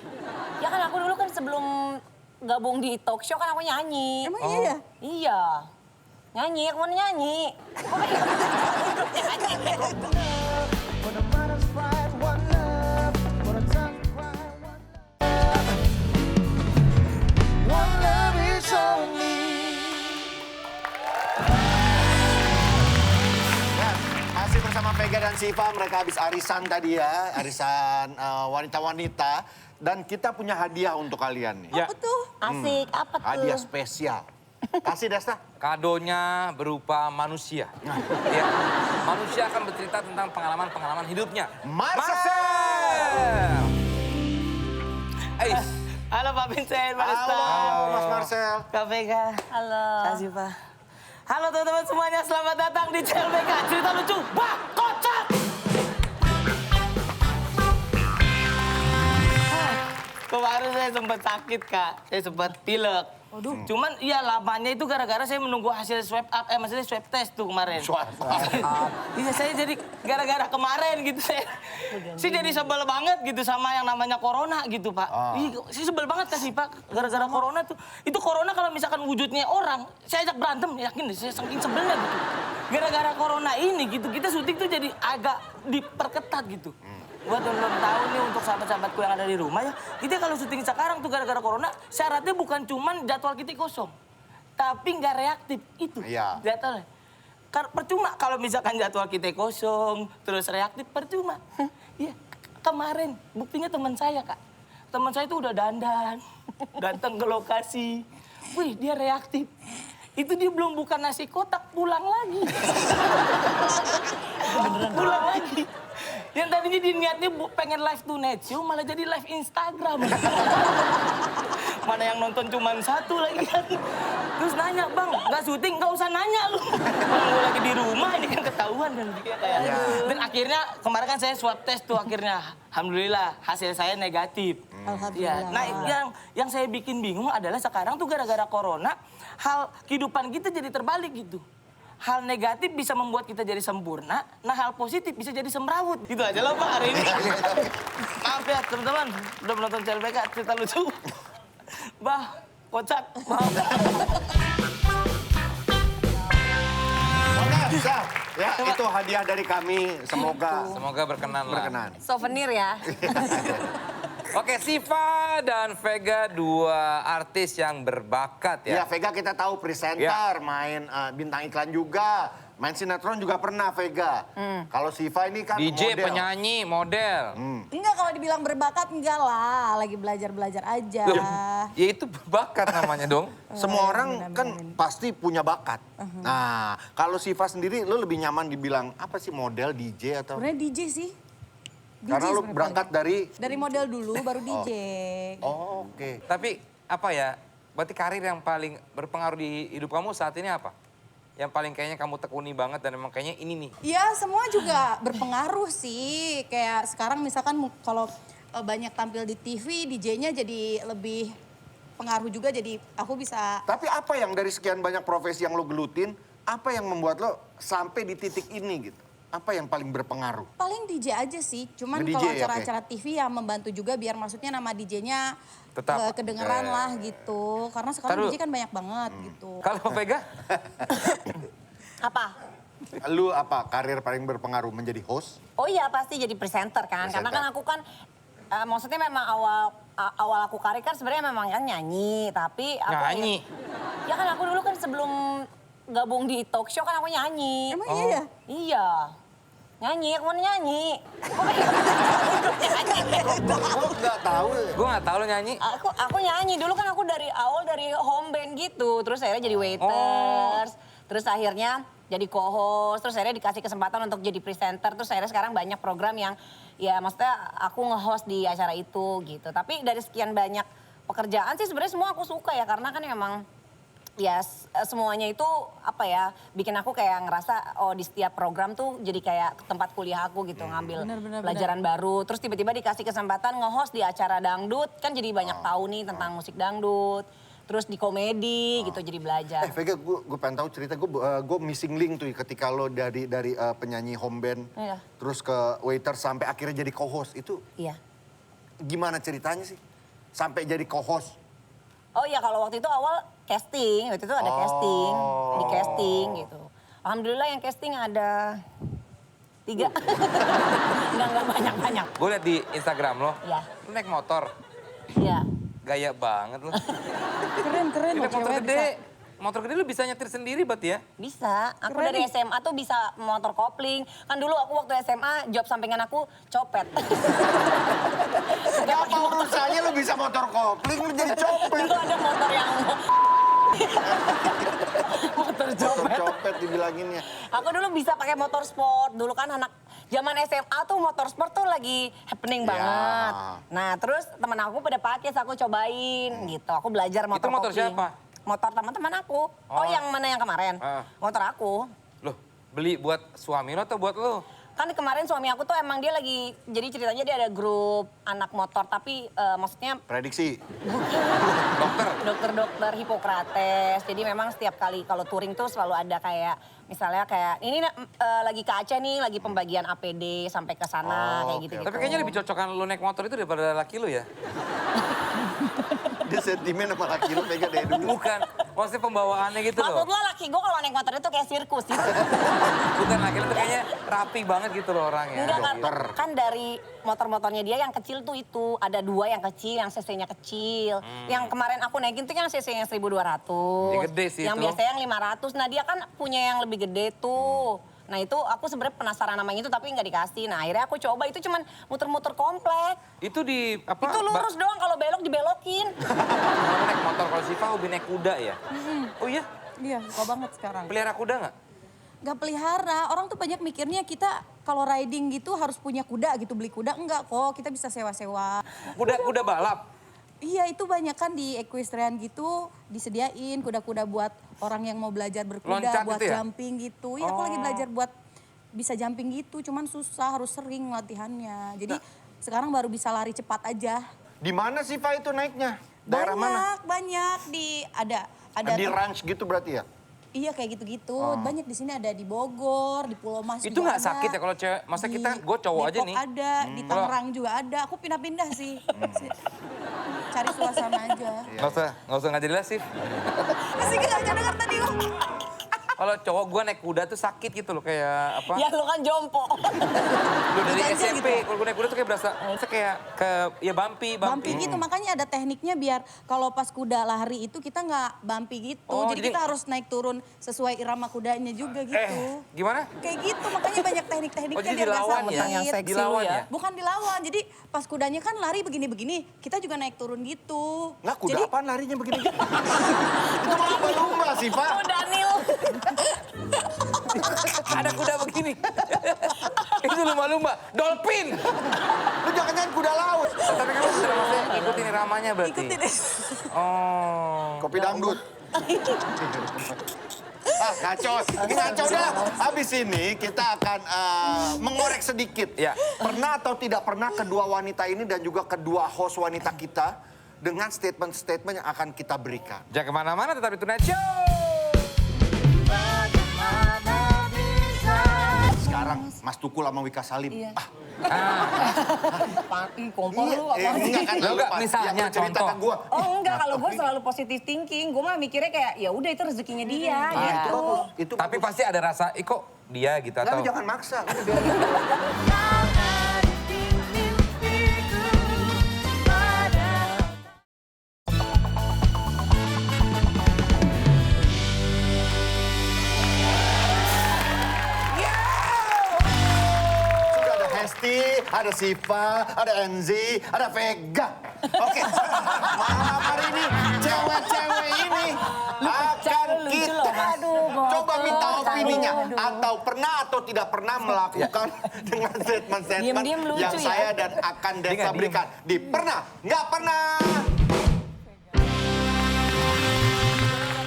[SPEAKER 7] Ya kan aku dulu kan sebelum gabung di talk show kan aku nyanyi.
[SPEAKER 8] Emang iya?
[SPEAKER 7] Iya. Nyanyi, aku mau nyanyi.
[SPEAKER 2] Masih bersama Vega dan Siva, mereka habis arisan tadi ya, arisan wanita-wanita. Dan kita punya hadiah untuk kalian nih.
[SPEAKER 1] Ya,
[SPEAKER 7] Asik, apa tuh?
[SPEAKER 2] Hadiah spesial. Kasih Desta.
[SPEAKER 1] kadonya berupa manusia. Ya, manusia akan bercerita tentang pengalaman-pengalaman hidupnya.
[SPEAKER 2] Marcel!
[SPEAKER 1] Ais.
[SPEAKER 5] Halo Pak Vincent, Pak Desta.
[SPEAKER 2] Halo Mas Marcel.
[SPEAKER 5] Kak Vega.
[SPEAKER 7] Halo.
[SPEAKER 5] Kasih Pak. Halo teman-teman semuanya, selamat datang di CLBK. Cerita lucu, bah, kocak! Kemarin saya sempat sakit, Kak. Saya sempat pilek. Cuman ya lamanya itu gara-gara saya menunggu hasil maksudnya swab test tuh kemarin. Iya, saya jadi gara-gara kemarin gitu saya jadi sebel banget gitu sama yang namanya corona gitu, Pak. Ih, saya sebel banget kasih, Pak. Gara-gara corona tuh. Itu corona kalau misalkan wujudnya orang, saya ajak berantem, yakin deh saya saking sebelnya gitu. Gara-gara corona ini gitu, kita syuting tuh jadi agak diperketat gitu. Buat yang belum tahu nih untuk sahabat-sahabatku yang ada di rumah ya, kita kalau syuting sekarang tuh gara-gara corona, syaratnya bukan cuman jadwal kita kosong, tapi nggak reaktif itu.
[SPEAKER 2] Iya.
[SPEAKER 5] Jadwalnya. Percuma kalau misalkan jadwal kita kosong, terus reaktif percuma. Iya, kemarin buktinya teman saya, Kak. Teman saya tuh udah dandan, datang ke lokasi. Wih, dia reaktif. Itu dia belum buka nasi kotak, pulang lagi. Pulang lagi. Yang tadinya niatnya pengen live Tonight Show, malah jadi live Instagram. Mana yang nonton cuma satu lagi kan. Terus nanya, Bang, nggak syuting, nggak usah nanya lu. Bang, gue lagi di rumah, ini kan ketahuan kan. Dan akhirnya, kemarin kan saya swab test tuh akhirnya. Alhamdulillah, hasil saya negatif.
[SPEAKER 8] Alhamdulillah.
[SPEAKER 5] Ya, nah, yang saya bikin bingung adalah sekarang tuh gara-gara corona, hal kehidupan kita jadi terbalik gitu. Hal negatif bisa membuat kita jadi sempurna, nah hal positif bisa jadi semrawut. Gitu aja loh Pak hari ini. Maaf ya teman-teman, udah menonton CLBK, cerita lucu. Bah, kocak, maaf.
[SPEAKER 2] Oke, Sal. Ya, itu hadiah dari kami. Semoga
[SPEAKER 1] Semoga berkenan lah.
[SPEAKER 2] berkenan.
[SPEAKER 7] Souvenir ya.
[SPEAKER 1] Oke, Siva dan Vega dua artis yang berbakat
[SPEAKER 2] Ya,
[SPEAKER 1] ya.
[SPEAKER 2] Vega kita tahu presenter, main bintang iklan juga. Main sinetron juga pernah Vega. Kalau Siva ini kan
[SPEAKER 1] DJ,
[SPEAKER 2] model.
[SPEAKER 1] penyanyi, model.
[SPEAKER 8] Enggak, kalau dibilang berbakat enggak lah, lagi belajar-belajar aja.
[SPEAKER 1] Ya itu berbakat namanya dong.
[SPEAKER 2] Semua orang kan pasti punya bakat. Nah, kalau Siva sendiri lo lebih nyaman dibilang apa sih, model, DJ atau?
[SPEAKER 8] Sebenarnya DJ sih. DJ
[SPEAKER 2] Karena lo
[SPEAKER 8] sebenarnya
[SPEAKER 2] berangkat
[SPEAKER 8] paling.
[SPEAKER 2] dari
[SPEAKER 8] Dari model dulu baru DJ.
[SPEAKER 2] Oh, oke.
[SPEAKER 1] Tapi apa ya, berarti karir yang paling berpengaruh di hidup kamu saat ini apa? Yang paling kayaknya kamu tekuni banget dan emang kayaknya ini nih.
[SPEAKER 8] Ya semua juga berpengaruh sih. Kayak sekarang misalkan kalau banyak tampil di TV, DJ-nya jadi lebih pengaruh juga, jadi aku bisa.
[SPEAKER 2] Tapi apa yang dari sekian banyak profesi yang lo gelutin, apa yang membuat lo sampai di titik ini gitu? Apa yang paling berpengaruh?
[SPEAKER 8] Paling DJ aja sih, cuman
[SPEAKER 2] DJ,
[SPEAKER 8] kalau
[SPEAKER 2] ya,
[SPEAKER 8] acara-acara TV yang membantu juga biar maksudnya nama DJ-nya
[SPEAKER 1] Tetap.
[SPEAKER 8] kedengeran lah gitu. Karena sekarang DJ kan banyak banget gitu.
[SPEAKER 1] Kalau Vega?
[SPEAKER 7] Apa?
[SPEAKER 2] Lu apa karir paling berpengaruh, menjadi host?
[SPEAKER 7] Oh iya pasti jadi presenter kan. Karena kan aku kan maksudnya memang awal aku karir kan sebenarnya memang kan nyanyi, tapi aku
[SPEAKER 1] Nyanyi?
[SPEAKER 7] Ya kan aku dulu kan sebelum gabung di talk show kan aku nyanyi.
[SPEAKER 8] Emang iya ya?
[SPEAKER 7] Iya. Nyanyi, aku mau nyanyi.
[SPEAKER 2] Gue nggak tahu.
[SPEAKER 1] Gue gak tahu lo nyanyi.
[SPEAKER 7] Aku nyanyi dulu kan aku dari awal dari home band gitu, terus akhirnya jadi waiters, terus akhirnya jadi co-host, terus akhirnya dikasih kesempatan untuk jadi presenter, terus akhirnya sekarang banyak program yang ya maksudnya aku nge-host di acara itu gitu. Tapi dari sekian banyak pekerjaan sih sebenarnya semua aku suka ya, karena kan memang ya semuanya itu apa ya, bikin aku kayak ngerasa oh di setiap program tuh jadi kayak tempat kuliah aku gitu, ngambil pelajaran baru. Terus tiba-tiba dikasih kesempatan nge-host di acara dangdut, kan jadi banyak tahu nih tentang musik dangdut. Terus di komedi gitu jadi belajar.
[SPEAKER 2] Vega, gue pengen tahu cerita, gue missing link tuh ketika lo dari penyanyi home band,
[SPEAKER 7] Iya.
[SPEAKER 2] terus ke waiter sampai akhirnya jadi co-host, itu
[SPEAKER 7] Iya.
[SPEAKER 2] gimana ceritanya sih? Sampai jadi co-host?
[SPEAKER 7] Oh iya, kalau waktu itu awal casting, waktu itu ada casting, di casting gitu. Alhamdulillah yang casting ada 3. Enggak banyak-banyak.
[SPEAKER 1] Gue liat di Instagram lo.
[SPEAKER 7] Iya.
[SPEAKER 1] Lo naik motor.
[SPEAKER 7] Iya.
[SPEAKER 1] Gaya banget lo.
[SPEAKER 8] Keren
[SPEAKER 1] Ini
[SPEAKER 8] loh,
[SPEAKER 1] motor
[SPEAKER 8] cewek
[SPEAKER 1] gede.
[SPEAKER 8] bisa.
[SPEAKER 1] Motor gede lo bisa nyetir sendiri berarti ya?
[SPEAKER 7] Bisa. Aku dari SMA tuh bisa motor kopling. Kan dulu aku waktu SMA job sampingan aku copet.
[SPEAKER 2] Gak apa urusannya lo bisa motor kopling, lo jadi copet.
[SPEAKER 7] Dulu ada motor yang motor copet.
[SPEAKER 2] Copet dibilanginnya.
[SPEAKER 7] Aku dulu bisa pakai motor sport. Dulu kan anak zaman SMA tuh motor sport tuh lagi happening
[SPEAKER 2] Ya.
[SPEAKER 7] banget. Nah, terus teman aku pada pakai, aku cobain gitu. Aku belajar motor
[SPEAKER 1] Itu motor
[SPEAKER 7] kopling.
[SPEAKER 1] siapa?
[SPEAKER 7] Motor teman-teman aku. Oh, yang mana yang kemarin? Motor aku.
[SPEAKER 1] Loh, beli buat suami lo atau buat lo?
[SPEAKER 7] Kan kemarin suami aku tuh emang dia lagi, jadi ceritanya dia ada grup anak motor, tapi maksudnya
[SPEAKER 2] Prediksi.
[SPEAKER 7] dokter Hippocrates. Jadi memang setiap kali kalau touring tuh selalu ada kayak, misalnya kayak ini lagi ke Aceh nih, lagi pembagian APD sampai ke sana kayak gitu-gitu.
[SPEAKER 1] Tapi kayaknya lebih cocokan lo naik motor itu daripada laki lo ya?
[SPEAKER 2] Dia sentimen sama laki lo, Vega, dari dulu.
[SPEAKER 1] Bukan, maksudnya pembawaannya gitu
[SPEAKER 7] Maksud
[SPEAKER 1] loh.
[SPEAKER 7] lo laki gue kalau naik motor itu kayak sirkus gitu.
[SPEAKER 1] Bukan laki lo tuh kayaknya rapi banget gitu loh orangnya.
[SPEAKER 7] Enggak kan,
[SPEAKER 2] Dokter.
[SPEAKER 7] kan dari motor-motornya dia yang kecil tuh itu. Ada 2 yang kecil, yang cc-nya kecil. Yang kemarin aku naikin tuh yang cc-nya 1200.
[SPEAKER 1] Ya, gede sih
[SPEAKER 7] yang
[SPEAKER 1] itu.
[SPEAKER 7] biasanya yang 500. Nah dia kan punya yang lebih gede tuh. Nah itu aku sebenarnya penasaran namanya itu tapi nggak dikasih. Nah akhirnya aku coba, itu cuman muter-muter komplek.
[SPEAKER 1] Itu di apa?
[SPEAKER 7] Itu lurus doang, kalau belok dibelokin.
[SPEAKER 1] Kamu naik motor, kalau Siva hobi naik kuda ya? Oh iya?
[SPEAKER 8] Iya, suka banget sekarang.
[SPEAKER 1] Pelihara kuda nggak?
[SPEAKER 8] Gak pelihara, orang tuh banyak mikirnya kita kalau riding gitu harus punya kuda gitu, beli kuda. Enggak kok, kita bisa sewa-sewa.
[SPEAKER 1] Kuda balap?
[SPEAKER 8] Iya, itu banyak kan di equestrian gitu disediain kuda-kuda buat orang yang mau belajar berkuda,
[SPEAKER 1] Loncat
[SPEAKER 8] buat
[SPEAKER 1] itu ya?
[SPEAKER 8] jumping gitu. Iya, aku lagi belajar buat bisa jumping gitu, cuman susah, harus sering latihannya. Jadi sekarang baru bisa lari cepat aja.
[SPEAKER 2] Di mana sih, Pak, itu naiknya? Daerah mana?
[SPEAKER 8] Banyak di ada
[SPEAKER 2] Di ranch gitu berarti ya?
[SPEAKER 8] Iya kayak gitu-gitu. Banyak di sini, ada di Bogor, di Pulau Mas
[SPEAKER 1] Itu
[SPEAKER 8] juga
[SPEAKER 1] nggak
[SPEAKER 8] ada.
[SPEAKER 1] sakit ya kalau cewek? Masa
[SPEAKER 8] Di
[SPEAKER 1] kita, gue cowok aja
[SPEAKER 8] Depok
[SPEAKER 1] nih.
[SPEAKER 8] ada, di Tangerang juga ada. Aku pindah-pindah sih. Cari suasana aja.
[SPEAKER 1] Nggak usah nggak jelas sih.
[SPEAKER 8] Masih nggak bisa dengar tadi lo.
[SPEAKER 1] kalau cowok gue naik kuda tuh sakit gitu loh kayak apa?
[SPEAKER 7] Ya lu kan jompo.
[SPEAKER 1] Lu dari SMP, kalau gue naik kuda tuh kayak berasa kayak ya bumpy.
[SPEAKER 8] Bumpy gitu, makanya ada tekniknya biar kalau pas kuda lari itu kita nggak bumpy gitu.
[SPEAKER 1] Oh,
[SPEAKER 8] jadi kita harus naik turun sesuai irama kudanya juga gitu.
[SPEAKER 1] Gimana?
[SPEAKER 8] Kayak gitu, makanya banyak teknik-tekniknya
[SPEAKER 1] Oh, jadi
[SPEAKER 8] biar nggak
[SPEAKER 1] dilawan
[SPEAKER 8] sakit.
[SPEAKER 1] ya? Dilawan ya?
[SPEAKER 8] Bukan dilawan, jadi pas kudanya kan lari begini-begini, kita juga naik turun gitu.
[SPEAKER 2] Nggak, kuda
[SPEAKER 8] Jadi,
[SPEAKER 2] apaan larinya begini? Itu mah lumba-lumba sih, Pak.
[SPEAKER 7] Oh Daniel.
[SPEAKER 1] Ada kuda begini. Itu lumba-lumba, dolphin.
[SPEAKER 2] Lu jangan-jangan kuda laut.
[SPEAKER 1] Tapi kamu sudah maksudnya ikutin iramanya berarti.
[SPEAKER 8] ikutin.
[SPEAKER 1] Oh.
[SPEAKER 2] Kopi dangdut. Ngaco. Ini ngaco dah. Habis ini kita akan mengorek sedikit.
[SPEAKER 1] Ya.
[SPEAKER 2] Pernah atau tidak pernah kedua wanita ini dan juga kedua host wanita kita dengan statement-statement yang akan kita berikan.
[SPEAKER 1] Jangan kemana-mana, tetap di Tonight Show.
[SPEAKER 2] Sekarang Mas Tukul sama Wika Salim.
[SPEAKER 7] Kompor lu apa?
[SPEAKER 2] Enggak kan?
[SPEAKER 1] Lu enggak, misalnya,
[SPEAKER 2] yang cerita
[SPEAKER 1] contoh.
[SPEAKER 2] ke gua.
[SPEAKER 7] Oh enggak, kalau gue selalu positive thinking. Gue mah mikirnya kayak ya udah itu rezekinya dia gitu.
[SPEAKER 2] Itu
[SPEAKER 1] Tapi
[SPEAKER 2] bagus.
[SPEAKER 1] pasti ada rasa, kok dia gitu
[SPEAKER 2] Nggak,
[SPEAKER 1] atau...
[SPEAKER 2] lu jangan maksa. Udah biarin. Sudah ada Hesti, ada Siva, ada Enzi, ada Vega. Oke, malam hari ini cewek-cewek ini akan kita coba minta opininya. Atau pernah atau tidak pernah melakukan dengan statement-statement
[SPEAKER 7] Diam-diam lucu
[SPEAKER 2] yang
[SPEAKER 7] ya.
[SPEAKER 2] saya dan akan Desa
[SPEAKER 1] nggak
[SPEAKER 2] berikan. Di pernah, nggak pernah.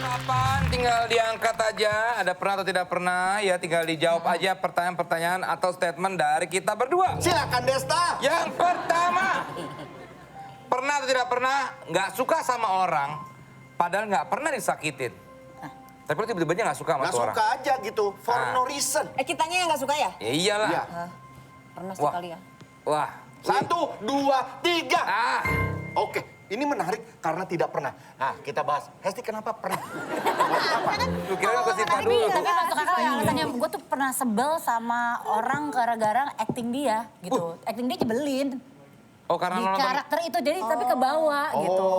[SPEAKER 1] Kapan tinggal diangkat aja, ada pernah atau tidak pernah, ya tinggal dijawab aja pertanyaan-pertanyaan atau statement dari kita berdua.
[SPEAKER 2] Silakan Desta.
[SPEAKER 1] Yang pertama, pernah atau tidak pernah nggak suka sama orang, padahal nggak pernah disakitin. Tapi lu tiba-tiba nggak suka sama
[SPEAKER 2] Nggak
[SPEAKER 1] tuh orang.
[SPEAKER 2] suka aja gitu, for no reason.
[SPEAKER 7] Kitanya yang nggak suka ya?
[SPEAKER 1] Ya iyalah.
[SPEAKER 2] Iya.
[SPEAKER 7] Pernah
[SPEAKER 1] Wah.
[SPEAKER 7] sekali ya.
[SPEAKER 1] Wah.
[SPEAKER 2] 1, 2, 3.
[SPEAKER 1] Ah.
[SPEAKER 2] Oke, ini menarik karena tidak pernah. Nah, kita bahas. Hesti kenapa pernah?
[SPEAKER 1] Lu kira lu ke Siva dulu.
[SPEAKER 3] Tapi masuk akal ya alasannya gue tuh pernah sebel sama orang gara-gara acting dia gitu. Acting dia nyebelin.
[SPEAKER 1] Oh karena
[SPEAKER 3] Di
[SPEAKER 1] lo nonton.
[SPEAKER 3] karakter itu jadi tapi ke bawah gitu.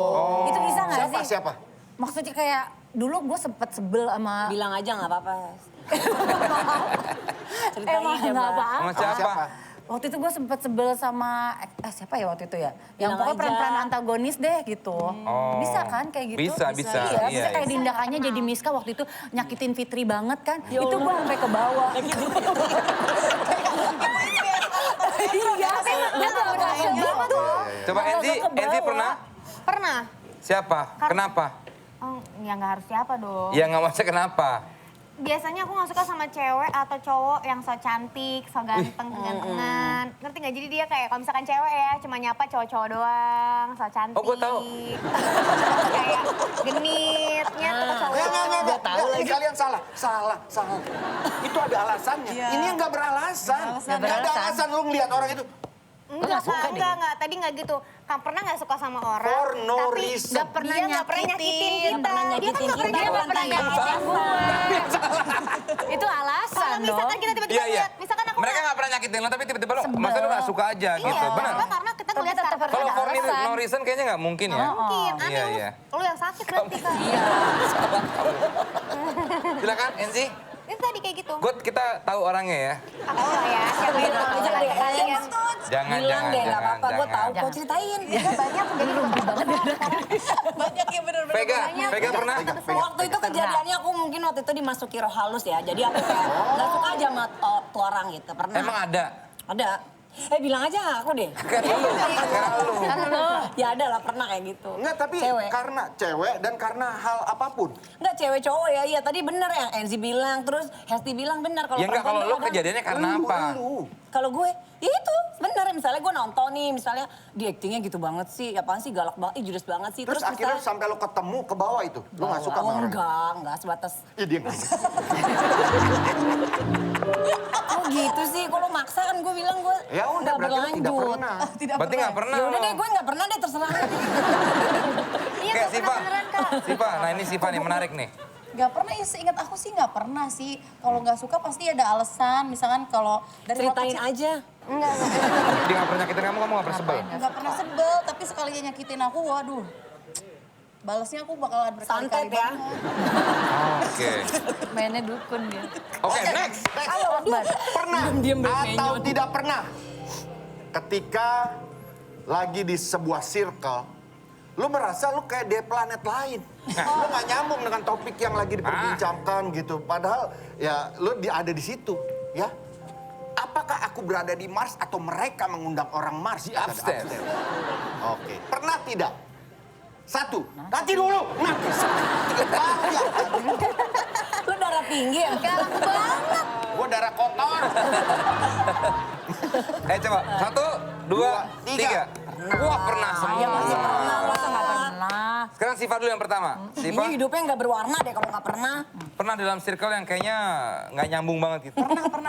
[SPEAKER 3] Itu bisa nggak
[SPEAKER 2] Siapa?
[SPEAKER 3] sih?
[SPEAKER 2] Siapa?
[SPEAKER 3] Maksudnya kayak dulu gue sempet sebel sama
[SPEAKER 7] Bilang aja nggak apa-apa. Ceritain
[SPEAKER 3] emang
[SPEAKER 7] aja,
[SPEAKER 3] nggak
[SPEAKER 7] Mbak.
[SPEAKER 3] apa-apa.
[SPEAKER 1] Sama siapa?
[SPEAKER 3] Waktu itu gue sempet sebel sama siapa ya waktu itu ya? Yang
[SPEAKER 7] Bilang
[SPEAKER 3] pokoknya
[SPEAKER 7] aja.
[SPEAKER 3] peran-peran antagonis deh gitu. Bisa kan kayak gitu?
[SPEAKER 1] Bisa.
[SPEAKER 3] Iya, bisa kayak tindakannya jadi Miska waktu itu nyakitin Fitri banget kan. Itu gue sampai ke bawah. Iya, dia tuh berhasil banget tuh.
[SPEAKER 1] Coba Enzi pernah?
[SPEAKER 6] Pernah.
[SPEAKER 1] Siapa? Kenapa?
[SPEAKER 6] Oh, ya nggak harus siapa dong.
[SPEAKER 1] Ya nggak maksudnya kenapa?
[SPEAKER 6] Biasanya aku nggak suka sama cewek atau cowok yang so cantik, so ganteng, kegantengan. Ngerti nggak? Jadi dia kayak kalau misalkan cewek ya cuma nyapa cowok-cowok doang, so cantik.
[SPEAKER 1] Oh, gua tahu.
[SPEAKER 6] Kayak genitnya tuh ke cowok.
[SPEAKER 2] Enggak, ini kalian salah. Salah. Itu ada alasannya. Ini yang nggak beralasan. Nggak ada alasan lu ngeliat orang itu.
[SPEAKER 6] Enggak, enggak. Tadi nggak gitu. Kamu pernah nggak suka sama orang,
[SPEAKER 2] For no
[SPEAKER 6] tapi
[SPEAKER 2] reason.
[SPEAKER 6] nggak pernah nyakitin kita. Dia kan nggak pernah
[SPEAKER 3] Dia nggak pernah nyakitin gue. Itu alasan
[SPEAKER 6] Kalau misalkan kita tiba-tiba
[SPEAKER 1] Iya.
[SPEAKER 6] lihat, misalkan aku
[SPEAKER 1] Mereka nggak pernah nyakitin lo, tapi tiba-tiba lo, maksudnya lo nggak suka aja
[SPEAKER 6] Iya,
[SPEAKER 1] gitu, benar?
[SPEAKER 6] karena kita
[SPEAKER 3] Tapi
[SPEAKER 6] ngeliat
[SPEAKER 3] tetap
[SPEAKER 6] karakter
[SPEAKER 1] Kalau
[SPEAKER 3] ada
[SPEAKER 1] for
[SPEAKER 3] alasan.
[SPEAKER 1] no reason kayaknya nggak mungkin ya.
[SPEAKER 6] mungkin, aneh
[SPEAKER 1] Iya,
[SPEAKER 6] lu,
[SPEAKER 1] iya.
[SPEAKER 6] lu yang sakit berarti kan.
[SPEAKER 1] Silakan Enzi.
[SPEAKER 6] Itu tadi kayak gitu.
[SPEAKER 1] Kita tahu orangnya ya.
[SPEAKER 6] Aku lah ya, siapa yang tahu
[SPEAKER 7] Jangan deh, kalian
[SPEAKER 1] Jangan,
[SPEAKER 7] bilang
[SPEAKER 1] jangan,
[SPEAKER 7] deh nggak
[SPEAKER 1] jangan,
[SPEAKER 7] apa-apa. Gue tahu.
[SPEAKER 1] jangan.
[SPEAKER 7] Kau ceritain.
[SPEAKER 6] banyak jadi rugi banget.
[SPEAKER 8] Banyak yang bener-bener.
[SPEAKER 1] Vega pernah?
[SPEAKER 7] Waktu itu kejadiannya aku mungkin waktu itu dimasuki roh halus ya. Jadi aku kayak nggak suka aja sama tuh orang gitu. Pernah.
[SPEAKER 1] Emang ada?
[SPEAKER 7] Ada. Bilang aja aku deh.
[SPEAKER 1] Kan lu.
[SPEAKER 7] Ya ada lah pernah kayak gitu.
[SPEAKER 2] Enggak, tapi
[SPEAKER 7] Cewek.
[SPEAKER 2] karena cewek dan karena hal apapun.
[SPEAKER 7] Enggak cewek cowok ya. Iya tadi bener yang Enzi bilang. Terus Hesti bilang bener. Kalau
[SPEAKER 1] Ya enggak,
[SPEAKER 7] perempuan
[SPEAKER 1] kalau lo
[SPEAKER 7] tuh kadang-
[SPEAKER 1] kejadiannya karena apa?
[SPEAKER 7] Kalau gue, ya itu bener. Misalnya gue nonton nih, misalnya di actingnya gitu banget sih. Apaan sih galak banget, judes banget sih.
[SPEAKER 2] Terus akhirnya sampai lo ketemu ke bawah itu. Lo nggak suka sama orang.
[SPEAKER 7] enggak sebatas.
[SPEAKER 2] Ih, dia nggak.
[SPEAKER 7] Oh gitu sih, kalau maksa kan gue bilang gue
[SPEAKER 2] Ya udah,
[SPEAKER 7] nggak
[SPEAKER 2] berarti lo tidak
[SPEAKER 7] berlanjut.
[SPEAKER 2] pernah.
[SPEAKER 1] Berarti nggak pernah.
[SPEAKER 7] Ya udah
[SPEAKER 1] lo.
[SPEAKER 7] deh, gue nggak pernah deh terserah.
[SPEAKER 6] Iya,
[SPEAKER 1] Kayak
[SPEAKER 6] gak
[SPEAKER 1] Siva.
[SPEAKER 6] pernah beneran, Kak.
[SPEAKER 1] Siva, nah ini Siva nih menarik nih.
[SPEAKER 8] Gak pernah ya, seingat aku sih gak pernah sih. Kalau nggak suka pasti ada alasan. Misalkan kalau dari hal
[SPEAKER 7] Ceritain
[SPEAKER 8] kecil-
[SPEAKER 7] aja.
[SPEAKER 1] Dia nggak pernah nyakitin kamu nggak pernah sebel.
[SPEAKER 8] Nggak pernah sebel, tapi sekalinya nyakitin aku, waduh. Balesnya aku bakalan berkali-kali
[SPEAKER 7] Santet ya.
[SPEAKER 8] banget.
[SPEAKER 1] Oke.
[SPEAKER 3] Mainnya dukun dia.
[SPEAKER 1] Oke, next.
[SPEAKER 2] Pernah atau tidak pernah ketika lagi di sebuah circle, lu merasa lu kayak di planet lain. Lu gak nyambung dengan topik yang lagi diperbincangkan gitu. Padahal ya lu ada di situ ya. Apakah aku berada di Mars atau mereka mengundang orang Mars?
[SPEAKER 1] Di upstairs.
[SPEAKER 2] Oke. Pernah tidak? Satu, nanti dulu. Nanti.
[SPEAKER 7] Lu darah tinggi ya?
[SPEAKER 6] Galak banget.
[SPEAKER 2] Gua darah kotor.
[SPEAKER 1] Coba, 1, 2, 3. Wah, pernah semua.
[SPEAKER 3] Masa nggak pernah?
[SPEAKER 1] Sekarang Siva dulu yang pertama. Siva,
[SPEAKER 7] Ini hidupnya nggak berwarna deh kalau nggak pernah.
[SPEAKER 1] pernah dalam circle yang kayaknya nggak nyambung banget gitu.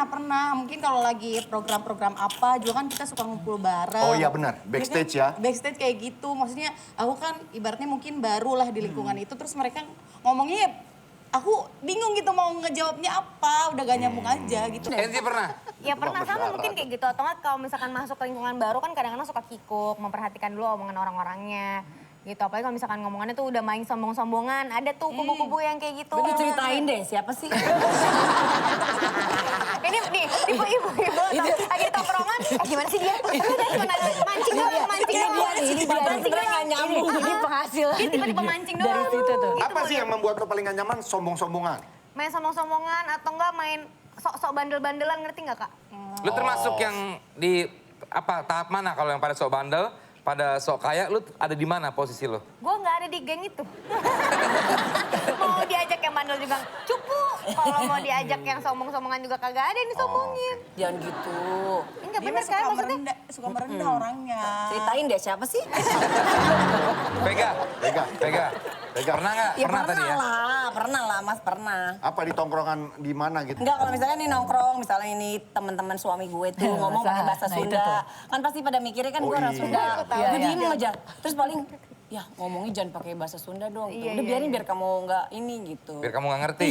[SPEAKER 8] Pernah. Mungkin kalau lagi program-program apa juga kan kita suka ngumpul bareng.
[SPEAKER 2] Oh iya benar, backstage ya.
[SPEAKER 8] Backstage kayak gitu, maksudnya aku kan ibaratnya mungkin baru lah di lingkungan itu, terus mereka ngomongnya aku bingung gitu mau ngejawabnya apa, udah gak nyambung aja gitu.
[SPEAKER 1] Enzi pernah?
[SPEAKER 6] Ya pernah sama mungkin kayak gitu. Atau nggak kalau misalkan masuk ke lingkungan baru kan kadang-kadang suka kikuk, memperhatikan dulu omongan orang-orangnya. Gitu, apalagi kalau misalkan ngomongannya tuh udah main sombong-sombongan. Ada tuh kubu-kubu yang kayak gitu.
[SPEAKER 7] Lu ceritain deh siapa sih?
[SPEAKER 6] Ini nih, ibu-ibu lagi tongkrongan. Gimana sih dia? Udah cuma mancing doang, mancing doang.
[SPEAKER 7] Ini dia
[SPEAKER 6] Mancing doang.
[SPEAKER 7] nggak nyambung.
[SPEAKER 3] Ini penghasil.
[SPEAKER 6] Dia tiba-tiba mancing doang.
[SPEAKER 3] Dari situ tuh.
[SPEAKER 6] Gitu,
[SPEAKER 2] Apa sih yang membuat lo paling gak nyaman? Sombong-sombongan.
[SPEAKER 6] Main sombong-sombongan atau enggak main sok-sok bandel-bandelan, ngerti nggak Kak?
[SPEAKER 1] Lu termasuk yang di tahap mana kalau yang pada sok bandel, pada sok kaya, lu ada di mana posisi lu?
[SPEAKER 6] Gue nggak ada di geng itu. Mau diajak yang bandel juga cupu. Kalau mau diajak yang sombong-sombongan juga kagak ada yang disombongin.
[SPEAKER 7] Jangan gitu.
[SPEAKER 6] Enggak
[SPEAKER 8] Dia
[SPEAKER 6] bener
[SPEAKER 8] suka
[SPEAKER 6] kan maksudnya?
[SPEAKER 8] suka merendah orangnya.
[SPEAKER 7] Ceritain deh siapa sih?
[SPEAKER 1] Pega. Pernah nggak?
[SPEAKER 7] Ya
[SPEAKER 1] Pernah tadi ya?
[SPEAKER 7] pernah lah Mas, pernah.
[SPEAKER 2] Apa di tongkrongan di mana gitu?
[SPEAKER 7] Enggak, kalau misalnya nih nongkrong, misalnya ini teman-teman suami gue tuh ngomong pakai bahasa
[SPEAKER 3] Nah, itu
[SPEAKER 7] Sunda.
[SPEAKER 3] tuh.
[SPEAKER 7] Kan pasti pada mikirnya kan gue orang
[SPEAKER 2] iya.
[SPEAKER 7] Sunda.
[SPEAKER 3] Iya,
[SPEAKER 7] Gue
[SPEAKER 3] iya.
[SPEAKER 7] diem aja. Terus paling, ya ngomongnya jangan pakai bahasa Sunda dong.
[SPEAKER 6] Iya,
[SPEAKER 7] Udah
[SPEAKER 6] iya,
[SPEAKER 7] biarin
[SPEAKER 6] iya.
[SPEAKER 7] biar kamu nggak ini gitu.
[SPEAKER 1] Biar kamu nggak ngerti.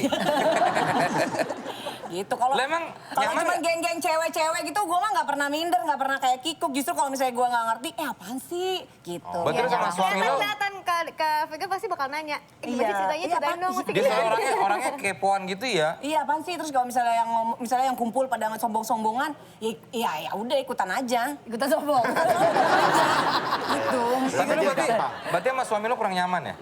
[SPEAKER 7] Gitu. Kalau
[SPEAKER 1] Lah, emang
[SPEAKER 7] kalau
[SPEAKER 1] nyaman
[SPEAKER 7] cuma
[SPEAKER 1] nggak?
[SPEAKER 7] geng-geng cewek-cewek gitu, gue mah nggak pernah minder, nggak pernah kayak kikuk. Justru kalau misalnya gue nggak ngerti, apaan sih? Gitu.
[SPEAKER 1] Betul sama suami lu?
[SPEAKER 6] Kelihatan ke Vega pasti bakal nanya. Gimana sih ceritanya?
[SPEAKER 7] Iya,
[SPEAKER 6] Ceritain
[SPEAKER 7] Pak.
[SPEAKER 6] dong. mesti
[SPEAKER 1] Dia
[SPEAKER 6] gimana?
[SPEAKER 1] selalu orangnya kepoan gitu ya.
[SPEAKER 7] Iya, apaan sih? Terus kalau misalnya yang kumpul pada sombong-sombongan, ya udah ikutan aja.
[SPEAKER 3] Ikutan sombong.
[SPEAKER 7] Gitu.
[SPEAKER 1] Tapi berarti sama suami lu kurang nyaman ya?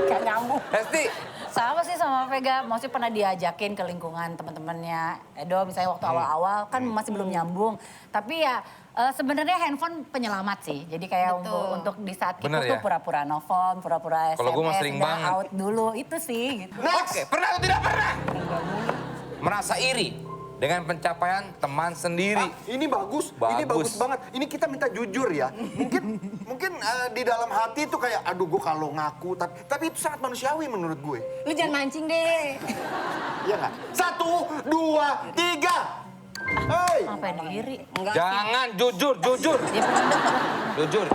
[SPEAKER 7] Gak nyambung.
[SPEAKER 1] Hesti,
[SPEAKER 3] Sama sih sama Vega, maksudnya pernah diajakin ke lingkungan teman-temannya Edo misalnya waktu awal-awal kan masih belum nyambung. Tapi ya sebenarnya handphone penyelamat sih. Jadi kayak untuk di saat kita
[SPEAKER 1] Bener
[SPEAKER 3] tuh
[SPEAKER 1] ya?
[SPEAKER 3] pura-pura nelfon, pura-pura SMS,
[SPEAKER 1] Kalau gua mah sering
[SPEAKER 3] nggak
[SPEAKER 1] banget.
[SPEAKER 3] out dulu itu sih. Gitu.
[SPEAKER 1] Oke, pernah atau tidak pernah? Merasa iri dengan pencapaian teman sendiri.
[SPEAKER 2] Ini bagus, ini bagus banget. Ini kita minta jujur ya. Mungkin di dalam hati itu kayak, aduh gue kalau ngaku, tapi itu sangat manusiawi menurut gue.
[SPEAKER 3] Lu jangan mancing deh.
[SPEAKER 2] Iya nggak? 1, 2, 3. Hei.
[SPEAKER 3] Apa yang iri?
[SPEAKER 7] Enggak
[SPEAKER 1] Jangan, jujur.
[SPEAKER 3] Dia pernah
[SPEAKER 1] Jujur.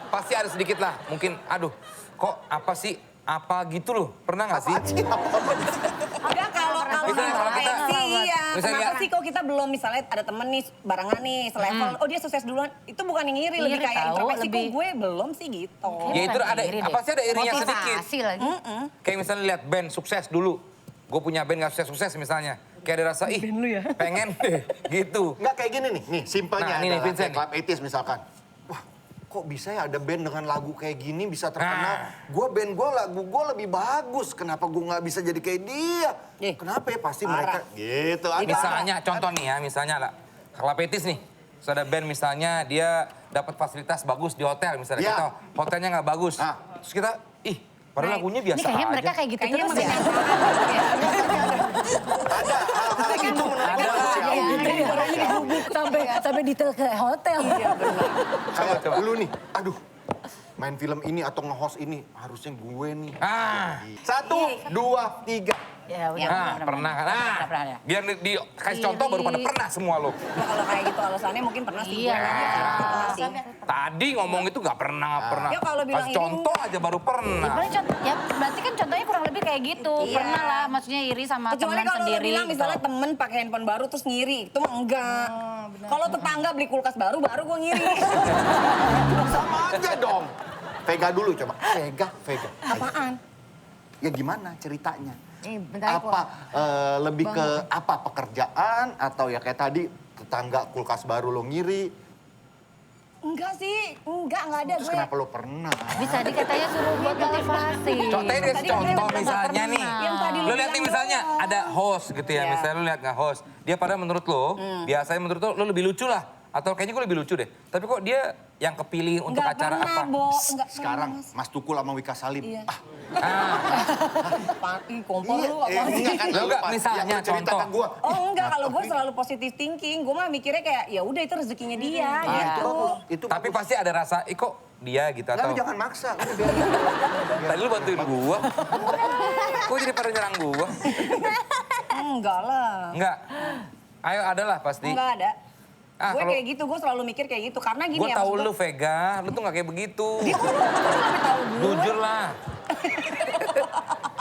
[SPEAKER 1] Pasti ada sedikit lah, mungkin aduh kok apa sih, apa gitu loh. Pernah nggak sih?
[SPEAKER 7] Enggak, kalau
[SPEAKER 1] Misalnya kalau kita-
[SPEAKER 7] sih iya.
[SPEAKER 1] misalnya-
[SPEAKER 7] Kenapa sih kok kita belum misalnya ada temen nih barengan nih selevel, oh dia sukses duluan. Itu bukan yang ngiri, lebih
[SPEAKER 3] Iri
[SPEAKER 7] kayak
[SPEAKER 3] tahu,
[SPEAKER 7] introspeksi kok
[SPEAKER 3] lebih-
[SPEAKER 7] gue belum sih gitu.
[SPEAKER 1] Ya itu
[SPEAKER 3] bukan
[SPEAKER 1] ada,
[SPEAKER 3] iri deh.
[SPEAKER 1] apa sih ada irinya sedikit.
[SPEAKER 3] Motivasi lagi.
[SPEAKER 1] Kayak misalnya lihat band sukses dulu. Gue punya band gak sukses misalnya. Kayak ada rasa, ih pengen deh gitu.
[SPEAKER 2] Nggak kayak gini nih simpelnya
[SPEAKER 1] Nah, ini nih,
[SPEAKER 2] adalah
[SPEAKER 1] Vincent
[SPEAKER 2] kayak Club 80s misalkan. Wah, kok bisa ya ada band dengan lagu kayak gini bisa terkenal? Band gue lagu gue lebih bagus, kenapa gue nggak bisa jadi kayak dia? Kenapa ya? Pasti mereka gitu. ada.
[SPEAKER 1] Misalnya, contoh nih ya, misalnya lah. Kelapetis nih. Terus ada band misalnya dia dapat fasilitas bagus di hotel misalnya.
[SPEAKER 2] Ya.
[SPEAKER 1] Kita hotelnya nggak bagus.
[SPEAKER 2] Nah.
[SPEAKER 1] Terus kita, ih padahal lagunya
[SPEAKER 3] Ini
[SPEAKER 1] biasa
[SPEAKER 3] kayaknya
[SPEAKER 1] aja.
[SPEAKER 3] mereka kayak gitu
[SPEAKER 7] Kayaknya
[SPEAKER 3] terus
[SPEAKER 7] masih
[SPEAKER 3] ya.
[SPEAKER 2] Ada hal-hal itu menurut gue manusiawi.
[SPEAKER 3] sampai detail ke hotel.
[SPEAKER 7] Iya benar.
[SPEAKER 2] Kayak
[SPEAKER 1] Coba.
[SPEAKER 2] lu nih, aduh main film ini atau nge-host ini harusnya gue nih.
[SPEAKER 1] Ah,
[SPEAKER 2] 1, 2, 3.
[SPEAKER 3] Ya udah.
[SPEAKER 1] pernah kan?
[SPEAKER 3] Pernah ya.
[SPEAKER 1] Biar kasih contoh baru pada pernah semua lo.
[SPEAKER 7] Nah, kalau kayak gitu alasannya mungkin pernah sih.
[SPEAKER 3] Iya.
[SPEAKER 7] Pernah sih.
[SPEAKER 1] Tadi ngomong itu nggak pernah.
[SPEAKER 7] Ya, kalau bilang
[SPEAKER 1] Kasih
[SPEAKER 7] ini
[SPEAKER 1] contoh aja baru
[SPEAKER 3] Ya,
[SPEAKER 1] pernah.
[SPEAKER 3] paling ya berarti kan contohnya kurang lebih kayak gitu. Pernah lah, maksudnya iri sama
[SPEAKER 7] Kecuali
[SPEAKER 3] teman
[SPEAKER 7] kalau lo
[SPEAKER 3] sendiri.
[SPEAKER 7] bilang
[SPEAKER 3] gitu.
[SPEAKER 7] misalnya temen pakai handphone baru terus ngiri, itu mah enggak. Kalau tetangga beli kulkas baru gue ngiri.
[SPEAKER 2] Sama aja dong. Vega dulu coba. Vega.
[SPEAKER 7] Apaan?
[SPEAKER 2] Ya gimana ceritanya?
[SPEAKER 6] Bentar
[SPEAKER 2] Apa lebih ke apa pekerjaan atau ya kayak tadi tetangga kulkas baru lo ngiri?
[SPEAKER 7] Enggak sih, enggak ada
[SPEAKER 2] Terus
[SPEAKER 7] gue.
[SPEAKER 2] kenapa lo pernah?
[SPEAKER 3] Bisa dikatanya suruh buat motivasi.
[SPEAKER 1] Contohnya dia
[SPEAKER 7] Tadi
[SPEAKER 1] contoh
[SPEAKER 7] kan
[SPEAKER 1] misalnya nih.
[SPEAKER 7] Yang tadi
[SPEAKER 1] Lu lihat nih
[SPEAKER 7] bilang
[SPEAKER 1] misalnya
[SPEAKER 7] doang.
[SPEAKER 1] ada host gitu ya,
[SPEAKER 7] Iya.
[SPEAKER 1] misalnya lu lihat nggak host. Dia pada menurut lo, biasanya menurut lo lebih lucu lah. Atau kayaknya gue lebih lucu deh. Tapi kok dia yang kepilih untuk
[SPEAKER 7] Enggak
[SPEAKER 1] acara
[SPEAKER 7] pernah,
[SPEAKER 1] apa?
[SPEAKER 7] Bo. Enggak
[SPEAKER 2] Sekarang
[SPEAKER 7] pernah,
[SPEAKER 2] Mas Tukul sama Wika Salim.
[SPEAKER 7] Iya. Ih, kompor lu apa?
[SPEAKER 2] Enggak kan?
[SPEAKER 1] Lo enggak,
[SPEAKER 2] Pas
[SPEAKER 1] misalnya
[SPEAKER 2] yang lo cerita
[SPEAKER 1] contoh.
[SPEAKER 2] ke gua.
[SPEAKER 7] Oh enggak, kalau gue selalu positive thinking. Gue mah mikirnya kayak ya udah itu rezekinya dia gitu.
[SPEAKER 2] Itu
[SPEAKER 1] Tapi pasti ada rasa, kok dia gitu
[SPEAKER 2] Enggak,
[SPEAKER 1] atau...
[SPEAKER 2] lu jangan maksa. Udah biarin.
[SPEAKER 1] Tadi lu bantuin gua. Kok jadi pada nyerang gua?
[SPEAKER 7] Enggak lah.
[SPEAKER 1] Enggak. Ayo adalah pasti.
[SPEAKER 7] Enggak ada.
[SPEAKER 1] Ah,
[SPEAKER 7] Gue
[SPEAKER 1] kalau-
[SPEAKER 7] kayak gitu, gue selalu mikir kayak gitu. Karena gini
[SPEAKER 1] Gue
[SPEAKER 7] ya,
[SPEAKER 1] tahu
[SPEAKER 7] maksud
[SPEAKER 1] lu Vega, lu tuh gak kayak begitu.
[SPEAKER 7] Dia kok lu sampai tahu gue?
[SPEAKER 1] Jujur lah.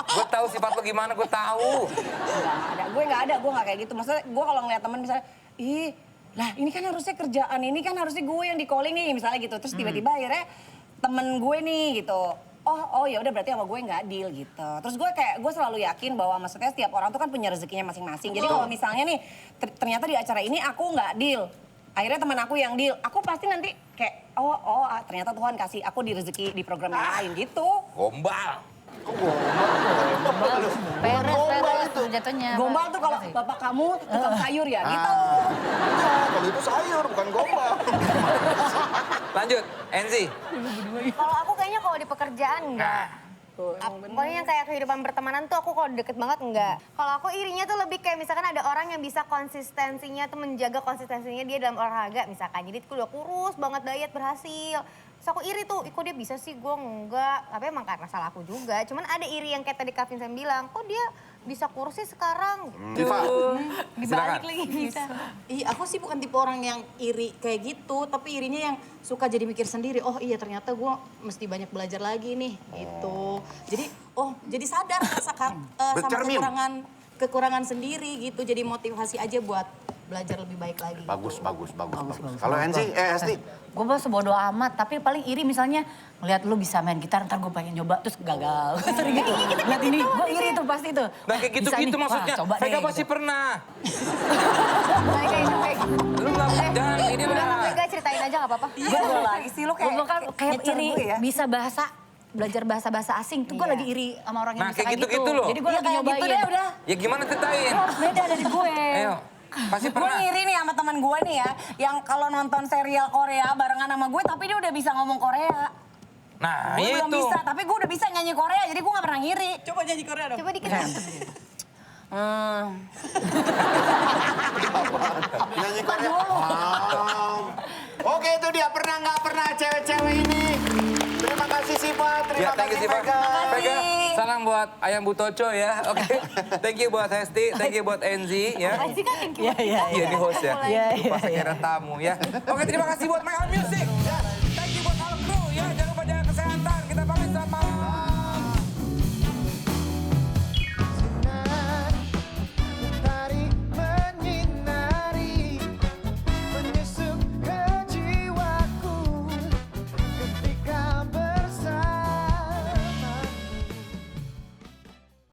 [SPEAKER 1] Gue tahu sifat lu gimana, gue tahu.
[SPEAKER 7] Enggak ada. Gue nggak kayak gitu. Maksudnya gue kalau ngeliat teman misalnya, ih, lah ini kan harusnya kerjaan, ini kan harusnya gue yang di calling nih, misalnya gitu. Terus tiba-tiba akhirnya temen gue nih gitu. Oh ya udah berarti sama gue nggak deal gitu. Terus gue selalu yakin bahwa maksudnya setiap orang tuh kan punya rezekinya masing-masing. Jadi kalau misalnya nih ternyata di acara ini aku nggak deal, akhirnya teman aku yang deal, aku pasti nanti kayak ternyata Tuhan kasih aku di rezeki di program yang lain gitu.
[SPEAKER 1] Gombal.
[SPEAKER 3] Peres jatuhnya.
[SPEAKER 7] Gombal tuh kalau bapak kamu tukang sayur ya gitu.
[SPEAKER 2] Kalau itu sayur, bukan gombal.
[SPEAKER 1] Lanjut, Enzi.
[SPEAKER 6] Kalau aku kayaknya kalau di pekerjaan enggak. Pokoknya yang kayak kehidupan pertemanan tuh aku kalau deket banget enggak. Kalau aku irinya tuh lebih kayak misalkan ada orang yang bisa konsistensinya tuh menjaga konsistensinya dia dalam olahraga misalkan. Jadi udah kurus banget diet berhasil. Terus aku iri tuh, kok dia bisa sih gue enggak. Tapi emang karena salah aku juga. Cuman ada iri yang kayak tadi Kak Vincent bilang, kok dia bisa kurus sih sekarang.
[SPEAKER 2] Diva,
[SPEAKER 1] Silakan.
[SPEAKER 3] lagi bisa.
[SPEAKER 8] Iya, aku sih bukan tipe orang yang iri kayak gitu, tapi irinya yang suka jadi mikir sendiri. Oh iya, ternyata gue mesti banyak belajar lagi nih, gitu. Jadi, jadi sadar sama
[SPEAKER 2] Bercermin.
[SPEAKER 8] kekurangan sendiri gitu. Jadi motivasi aja buat belajar lebih baik lagi.
[SPEAKER 2] bagus. Kalau Enzi, Esti,
[SPEAKER 3] Gue mah sebodo amat, tapi paling iri misalnya ngeliat lu bisa main gitar, ntar gue pengen nyoba terus gagal. Sering gitu. Lihat ini, gue iri tuh pasti tuh.
[SPEAKER 1] Nah kayak
[SPEAKER 3] Bisa
[SPEAKER 1] gitu-gitu
[SPEAKER 3] nih,
[SPEAKER 1] maksudnya.
[SPEAKER 3] wah, coba
[SPEAKER 1] Vega
[SPEAKER 3] deh,
[SPEAKER 1] pasti
[SPEAKER 3] gitu.
[SPEAKER 1] pernah. Lu
[SPEAKER 6] Udah
[SPEAKER 1] nggak jangan ini
[SPEAKER 6] Kak
[SPEAKER 1] lah.
[SPEAKER 6] Vega ceritain aja gak apa-apa.
[SPEAKER 7] Gue lagi sih lu kayak
[SPEAKER 3] Gue kan kayak
[SPEAKER 7] ngecer
[SPEAKER 3] iri,
[SPEAKER 7] gue ya.
[SPEAKER 3] bisa belajar bahasa asing tuh gue lagi iri sama orang yang
[SPEAKER 1] Nah,
[SPEAKER 3] bisa
[SPEAKER 1] kayak
[SPEAKER 3] kayak gitu.
[SPEAKER 1] gitu-gitu loh.
[SPEAKER 3] Jadi gue
[SPEAKER 7] Iya,
[SPEAKER 3] lagi
[SPEAKER 7] kayak
[SPEAKER 3] nyobain.
[SPEAKER 7] gitu deh udah.
[SPEAKER 1] Ya gimana ceritain?
[SPEAKER 3] Lu harus beda dari gue.
[SPEAKER 1] Ayo, pasti
[SPEAKER 7] Gue
[SPEAKER 1] pernah.
[SPEAKER 7] ngiri nih sama teman gue nih ya, yang kalau nonton serial Korea barengan sama gue, tapi dia udah bisa ngomong Korea.
[SPEAKER 1] Nah
[SPEAKER 7] Gue belum
[SPEAKER 1] itu.
[SPEAKER 7] bisa, tapi gue udah bisa nyanyi Korea, jadi gue gak pernah ngiri.
[SPEAKER 8] Coba nyanyi Korea dong.
[SPEAKER 6] Coba dikit.
[SPEAKER 2] nyanyi Korea. Oke, itu dia pernah nggak pernah cewek-cewek ini. Terima kasih Siva,
[SPEAKER 1] Ya,
[SPEAKER 2] terima
[SPEAKER 1] thank you
[SPEAKER 2] kasih
[SPEAKER 1] Siva.
[SPEAKER 2] Vega.
[SPEAKER 1] Vega, salam buat Ayam Butoco ya. Oke. Thank you buat Hesti, thank you buat Enzi ya.
[SPEAKER 6] Pasti kan thank you.
[SPEAKER 1] Iya, ini host ya.
[SPEAKER 3] Iya,
[SPEAKER 1] Pas kira tamu ya. Oke, terima kasih buat My Own Music.